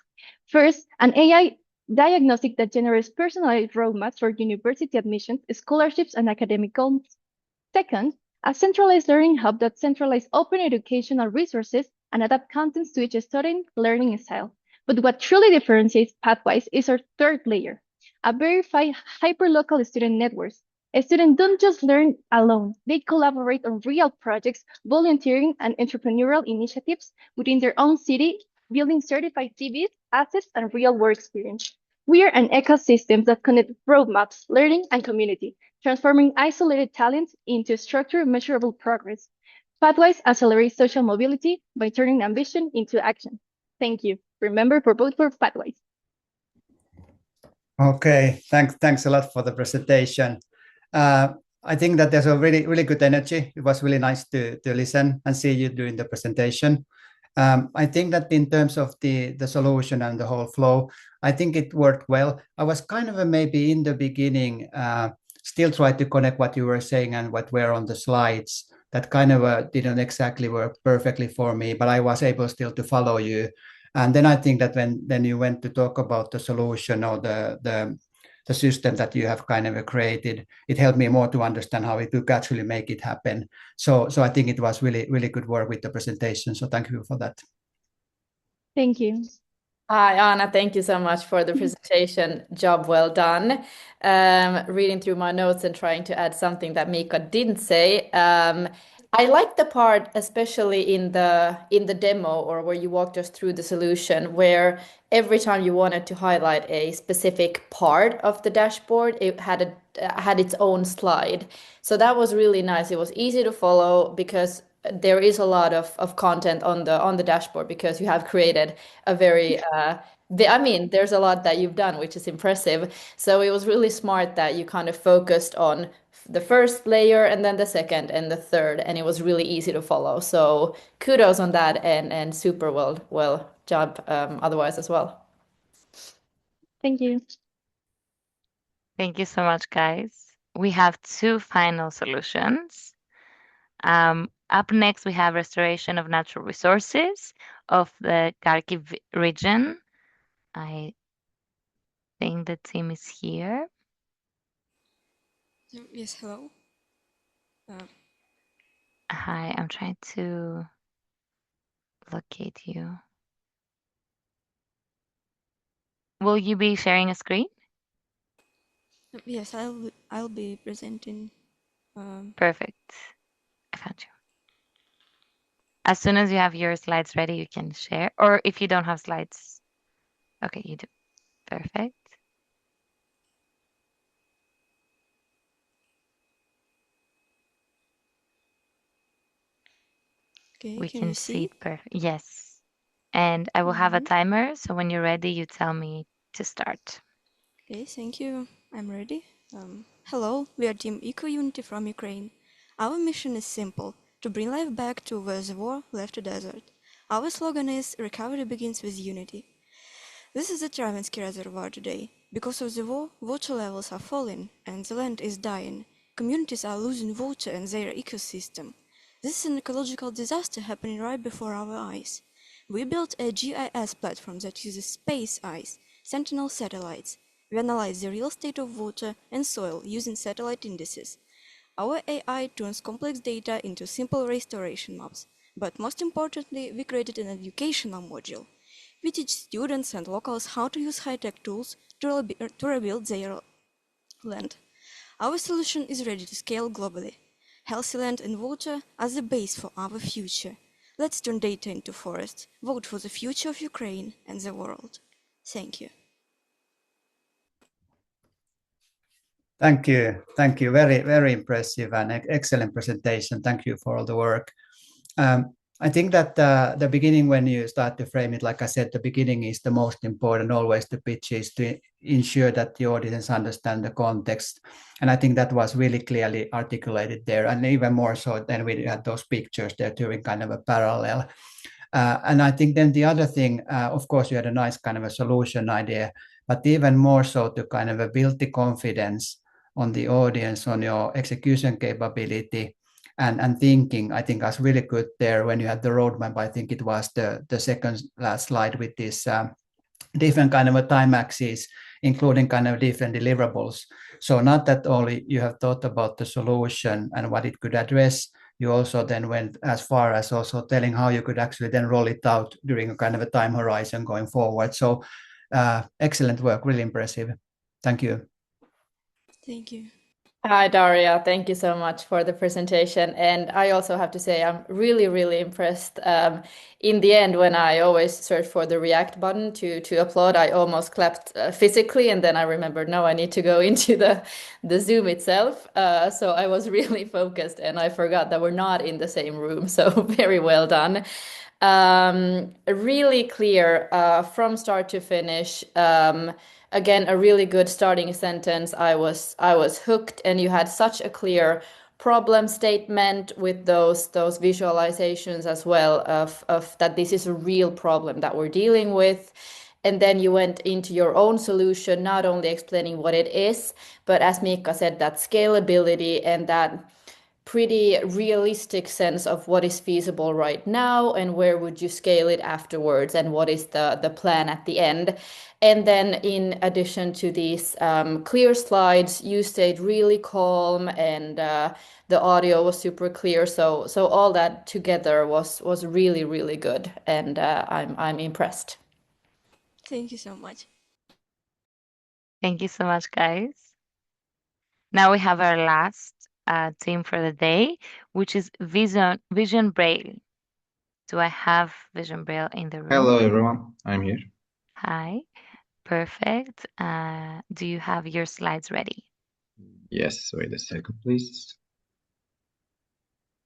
First, an AI diagnostic that generates personalized roadmaps for university admissions, scholarships, and academic goals. Second, a centralized learning hub that centralizes open educational resources and adapt contents to each student learning style. But what truly differentiates Pathwise is our third layer, a verified hyperlocal student networks. Students don't just learn alone, they collaborate on real projects, volunteering, and entrepreneurial initiatives within their own city, building certified CVs, assets, and real-world experience. We are an ecosystem that connects roadmaps, learning, and community, transforming isolated talent into structured, measurable progress. Pathways accelerate social mobility by turning ambition into action. Thank you. Remember, for vote for Pathways. Okay, thanks a lot for the presentation. I think that there's a really good energy. It was really nice to listen and see you during the presentation. I think that in terms of the solution and the whole flow, I think it worked well. I was kind of maybe in the beginning still try to connect what you were saying and what were on the slides. That kind of didn't exactly work perfectly for me, but I was able still to follow you. And then I think that when then you went to talk about the solution or the system that you have kind of created, it helped me more to understand how it could actually make it happen. So I think it was really good work with the presentation. So thank you for that. Thank you. Hi, Anna. Thank you so much for the presentation. Job well done. Reading through my notes and trying to add something that Mika didn't say. I like the part, especially in the demo or where you walked us through the solution, where every time you wanted to highlight a specific part of the dashboard, it had its own slide. So that was really nice. It was easy to follow because there is a lot of content on the dashboard because you have created a very I mean, there's a lot that you've done, which is impressive. So it was really smart that you kind of focused on the first layer and then the second and the third, and it was really easy to follow. So kudos on that and super well job otherwise as well. Thank you. Thank you so much, guys. We have two final solutions. Up next, we have restoration of natural resources of the Kharkiv region. I think the team is here. Yes, hello. Hi, I'm trying to locate you. Will you be sharing a screen? Yes, I'll be presenting. Perfect. I found you. As soon as you have your slides ready, you can share. Or if you don't have slides, okay, you do. Perfect. Okay, We can can you see see? it perfect. Yes. And I will have a timer. So when you're ready, you tell me to start. Okay, thank you. I'm ready. Hello, we are Team Eco Unity from Ukraine. Our mission is simple, to bring life back to where the war left a desert. Our slogan is recovery begins with unity. This is the Travensky Reservoir today. Because of the war, water levels are falling and the land is dying. Communities are losing water and their ecosystem. This is an ecological disaster happening right before our eyes. We built a GIS platform that uses space eyes, Sentinel satellites. We analyze the real state of water and soil using satellite indices. Our AI turns complex data into simple restoration maps. But most importantly, we created an educational module. We teach students and locals how to use high-tech tools to rebuild their land. Our solution is ready to scale globally. Healthy land and water are the base for our future. Let's turn data into forests. Vote for the future of Ukraine and the world. Thank you. Thank you. Thank you. Very, very impressive and excellent presentation. Thank you for all the work. I think that the beginning, when you start to frame it, like I said, the beginning is the most important. Always the pitch is to ensure that the audience understand the context. And I think that was really clearly articulated there. And even more so than we had those pictures there doing kind of a parallel. And I think then the other thing, of course, you had a nice kind of a solution idea, but even more so to kind of build the confidence on the audience, on your execution capability and thinking. I think was really good there when you had the roadmap. I think it was the second last slide with this different kind of a time axis, including kind of different deliverables. So not that only you have thought about the solution and what it could address, you also then went as far as also telling how you could actually then roll it out during a kind of a time horizon going forward. So excellent work, really impressive. Thank you. Thank you. Hi, Daria. Thank you so much for the presentation. And I also have to say, I'm really, really impressed. In the end, when I always search for the react button to applaud, I almost clapped physically. And then I remembered, no, I need to go into the Zoom itself. So I was really focused and I forgot that we're not in the same room. So very well done. Really clear from start to finish. Again, a really good starting sentence. I was hooked, and you had such a clear problem statement with those visualizations as well of that this is a real problem that we're dealing with. And then you went into your own solution, not only explaining what it is, but as Mika said, that scalability and that pretty realistic sense of what is feasible right now and where would you scale it afterwards and what is the plan at the end. And then in addition to these clear slides, you stayed really calm and the audio was super clear. So all that together was really, really good. And I'm impressed. Thank you so much. Thank you so much, guys. Now we have our last team for the day, which is Vision Braille. Do I have Vision Braille in the room? Hello, everyone. I'm here. Hi. Perfect. Do you have your slides ready? Yes, wait a second, please.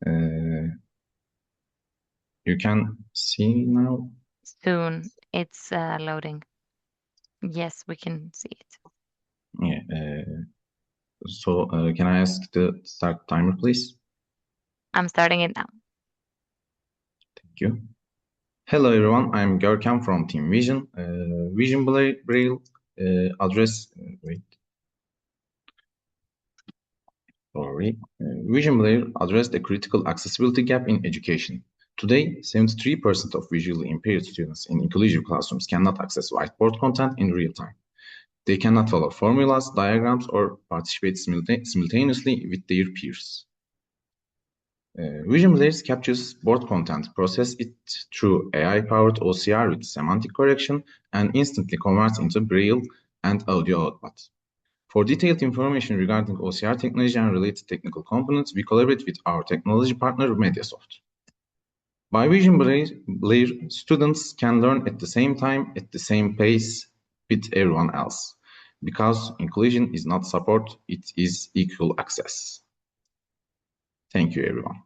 You can see now? Soon. It's loading. Yes, we can see it. Yeah. So can I ask the start timer, please? I'm starting it now. Thank you. Hello, everyone. I'm Görkem from Team Vision. Vision Braille address. Wait. Sorry. Vision Braille addressed a critical accessibility gap in education. Today, 73% of visually impaired students in inclusive classrooms cannot access whiteboard content in real time. They cannot follow formulas, diagrams, or participate simultaneously with their peers. Vision Blaze captures board content, process it through AI-powered OCR with semantic correction, and instantly converts into Braille and audio output. For detailed information regarding OCR technology and related technical components, we collaborate with our technology partner, Mediasoft. By Vision Blaze, students can learn at the same time, at the same pace with everyone else. Because inclusion is not support, it is equal access. Thank you, everyone.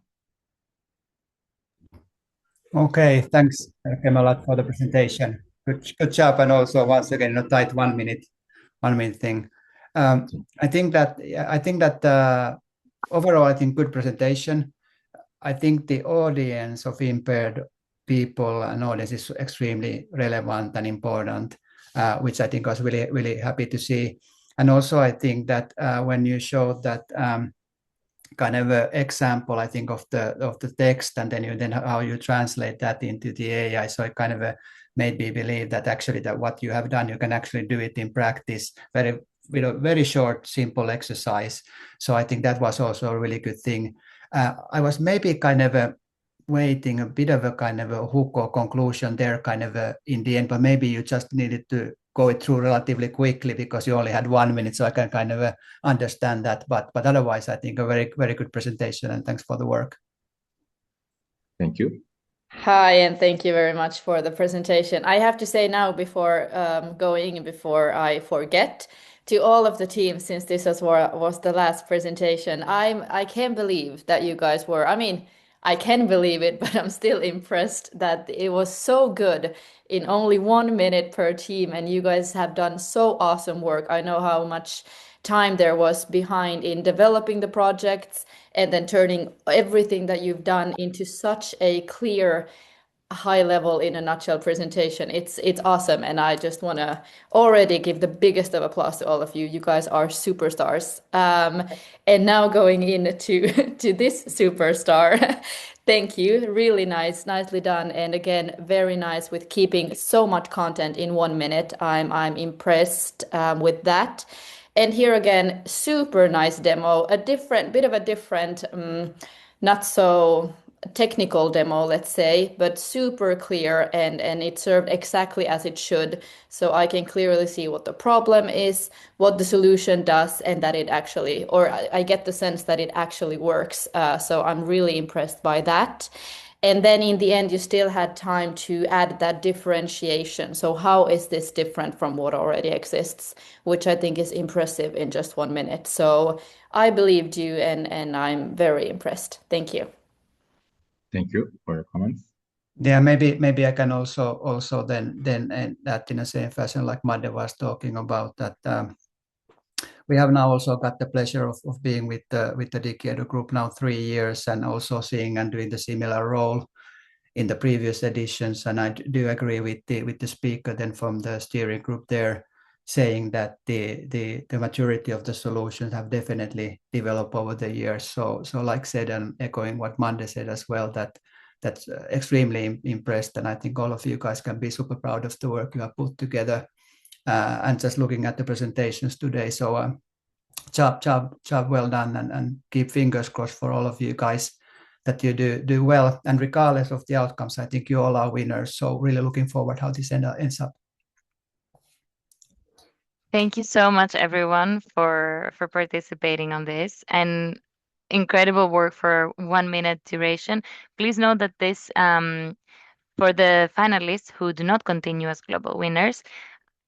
Okay, thanks, Kemal, for the presentation. Good job, and also once again, a tight 1 minute thing. I think that overall, I think good presentation. I think the audience of impaired people and audience is extremely relevant and important, which I think I was really, really happy to see. And also, I think that when you showed that kind of an example, I think of the text, and then how you translate that into the AI. So it kind of made me believe that actually that what you have done, you can actually do it in practice with a very short, simple exercise. So I think that was also a really good thing. I was maybe kind of waiting a bit of a kind of a hook or conclusion there kind of in the end, but maybe you just needed to go it through relatively quickly because you only had 1 minute, so I can kind of understand that. But otherwise, I think a very, very good presentation, and thanks for the work. Thank you. Hi, and thank you very much for the presentation. I have to say now before before I forget, to all of the teams, since this was the last presentation. I can't believe that you guys were, I mean, I can believe it, but I'm still impressed that it was so good in only 1 minute per team, and you guys have done so awesome work. I know how much time there was behind in developing the projects and then turning everything that you've done into such a clear, high level, in a nutshell presentation. It's awesome, and I just want to already give the biggest of applause to all of you. You guys are superstars. And now going into to this superstar. Thank you. Really nice, nicely done, and again, very nice with keeping so much content in 1 minute. I'm impressed with that. And here again, super nice demo. A bit of a different, not so technical demo, let's say, but super clear, and it served exactly as it should. So I can clearly see what the problem is, what the solution does, and that it actually, or I get the sense that it actually works. So I'm really impressed by that. And then in the end, you still had time to add that differentiation. So how is this different from what already exists? Which I think is impressive in just 1 minute. So I believed you, and I'm very impressed. Thank you. Thank you for your comments. Yeah, maybe I can also then that in the same fashion like Madde was talking about that. We have now also got the pleasure of being with the DigiEdu group now 3 years, and also seeing and doing the similar role in the previous editions. And I do agree with the speaker then from the steering group there, saying that the maturity of the solutions have definitely developed over the years. So like said, and echoing what Mande said as well, that's extremely impressed, and I think all of you guys can be super proud of the work you have put together. And just looking at the presentations today, so job well done, and keep fingers crossed for all of you guys that you do well. And regardless of the outcomes, I think you all are winners. So really looking forward how this ends up. Thank you so much, everyone, for participating on this, and incredible work for 1 minute duration. Please note that this for the finalists who do not continue as global winners,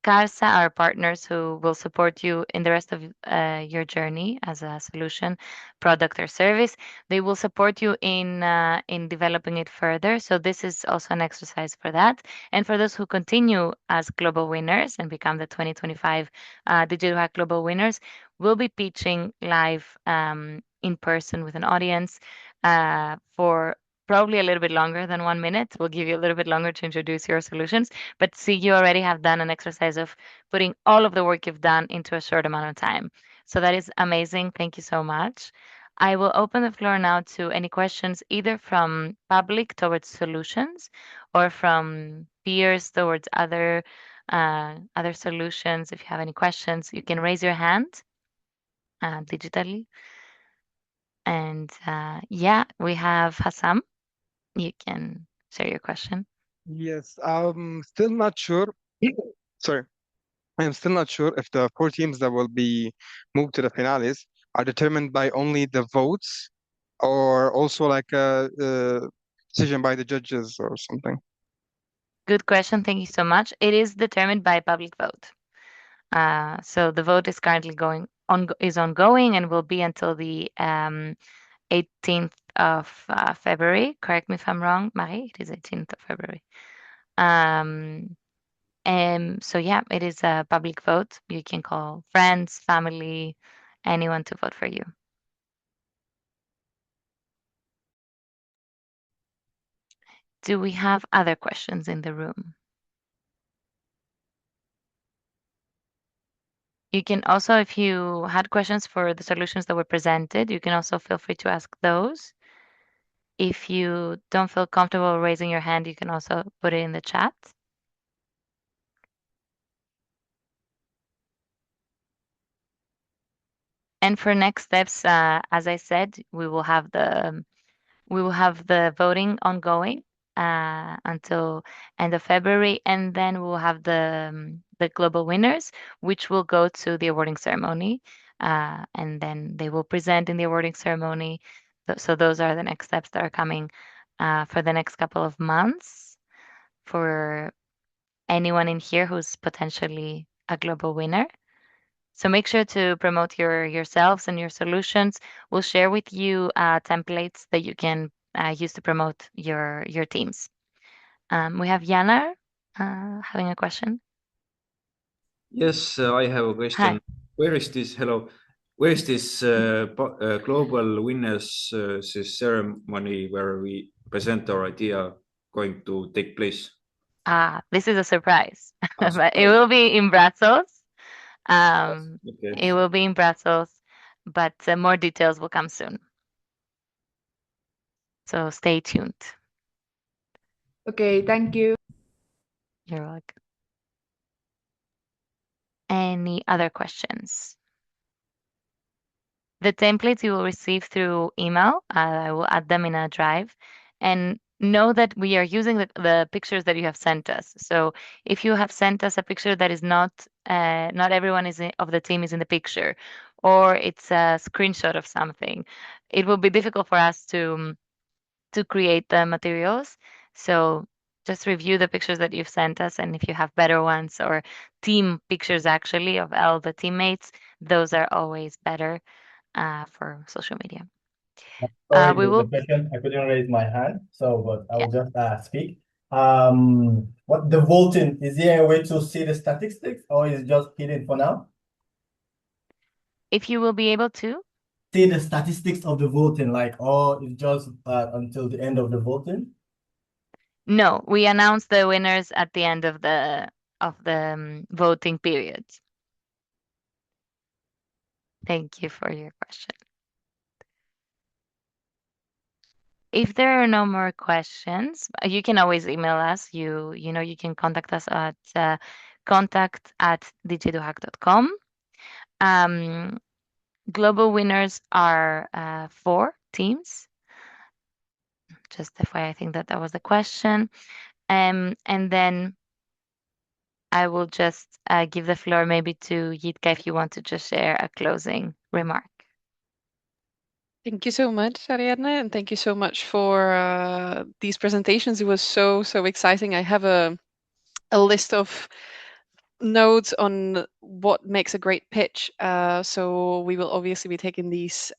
CARSA are partners who will support you in the rest of your journey as a solution, product, or service. They will support you in developing it further. So this is also an exercise for that. And for those who continue as global winners and become the 2025 DigiEduHack Global Winners, we'll be pitching live in person with an audience for probably a little bit longer than 1 minute. We'll give you a little bit longer to introduce your solutions. But see, you already have done an exercise of putting all of the work you've done into a short amount of time. So that is amazing. Thank you so much. I will open the floor now to any questions, either from public towards solutions or from peers towards other solutions. If you have any questions, you can raise your hand digitally. And yeah, we have Hassam. You can share your question. Yes, I'm still not sure. Sorry, I'm still not sure if the 4 teams that will be moved to the finales are determined by only the votes, or also like a decision by the judges or something. Good question. Thank you so much. It is determined by public vote. So the vote is currently ongoing and will be until the 18th of February. Correct me if I'm wrong, Marie. It is 18th of February. And so yeah, it is a public vote. You can call friends, family, anyone to vote for you. Do we have other questions in the room? You can also, if you had questions for the solutions that were presented, you can also feel free to ask those. If you don't feel comfortable raising your hand, you can also put it in the chat. And for next steps, as I said, we will have the voting ongoing until end of February, and then we'll have the global winners, which will go to the awarding ceremony, and then they will present in the awarding ceremony. So those are the next steps that are coming for the next couple of months for anyone in here who's potentially a global winner. So make sure to promote yourselves and your solutions. We'll share with you templates that you can use to promote your teams. We have Jana having a question. Yes, I have a Hi. question. Where is this, hello, where is this global winners this ceremony where we present our idea going to take place? This is a surprise, Ah, but it surprise. will be in Brussels. Okay. It will be in Brussels, but more details will come soon. So stay tuned. Okay, thank you. You're welcome. Any other questions? The templates you will receive through email. I will add them in a drive. And know that we are using the pictures that you have sent us. So if you have sent us a picture that is not everyone of the team is in the picture, or it's a screenshot of something, it will be difficult for us to create the materials. So just review the pictures that you've sent us, and if you have better ones or team pictures actually of all the teammates, those are always better for social media. Sorry, We the will. question, I couldn't raise my hand, but I will just speak. What the voting, is there a way to see the statistics or is it just hidden for now? If you will be able to see the statistics of the voting, like, or it's just until the end of the voting? No, we announce the winners at the end of the voting period. Thank you for your question. If there are no more questions, you can always email us. You can contact us at contact@digieduhack.com. Global winners are 4 teams. Just FYI, I think that was the question. And then I will just give the floor maybe to Yitka if you want to just share a closing remark. Thank you so much, Ariadne, and thank you so much for these presentations. It was so exciting. I have a list of notes on what makes a great pitch. So we will obviously be taking these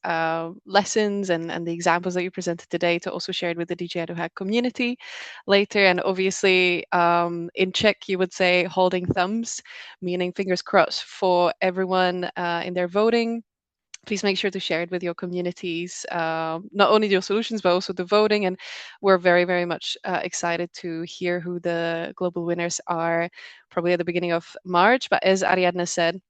lessons and the examples that you presented today to also share it with the DigiEduHack community later. And obviously, in Czech, you would say holding thumbs, meaning fingers crossed for everyone in their voting. Please make sure to share it with your communities, not only your solutions, but also the voting. And we're very much excited to hear who the global winners are, probably at the beginning of March. But as Ariadne said,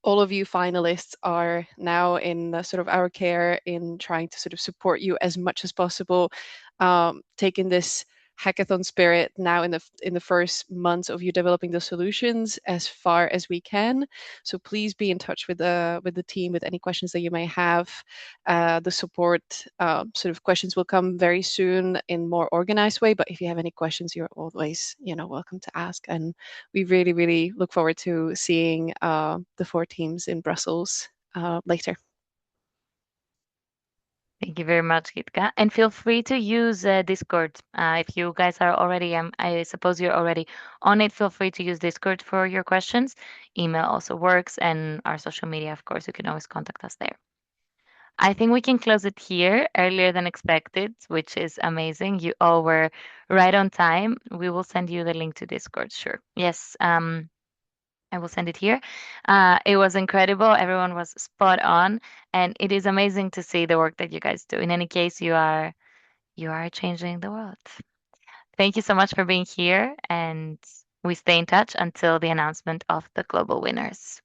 all of you finalists are now in sort of our care in trying to sort of support you as much as possible, taking this hackathon spirit now in the first months of you developing the solutions as far as we can. So please be in touch with the team with any questions that you may have. The support sort of questions will come very soon in more organized way. But if you have any questions, you're always welcome to ask. And we really look forward to seeing the 4 teams in Brussels later. Thank you very much, Gitka. And feel free to use Discord. If you guys are already, I suppose you're already on it, feel free to use Discord for your questions. Email also works, and our social media, of course, you can always contact us there. I think we can close it here earlier than expected, which is amazing. You all were right on time. We will send you the link to Discord, sure. Yes, I will send it here. It was incredible. Everyone was spot on, and it is amazing to see the work that you guys do. In any case, you are changing the world. Thank you so much for being here, and we stay in touch until the announcement of the global winners.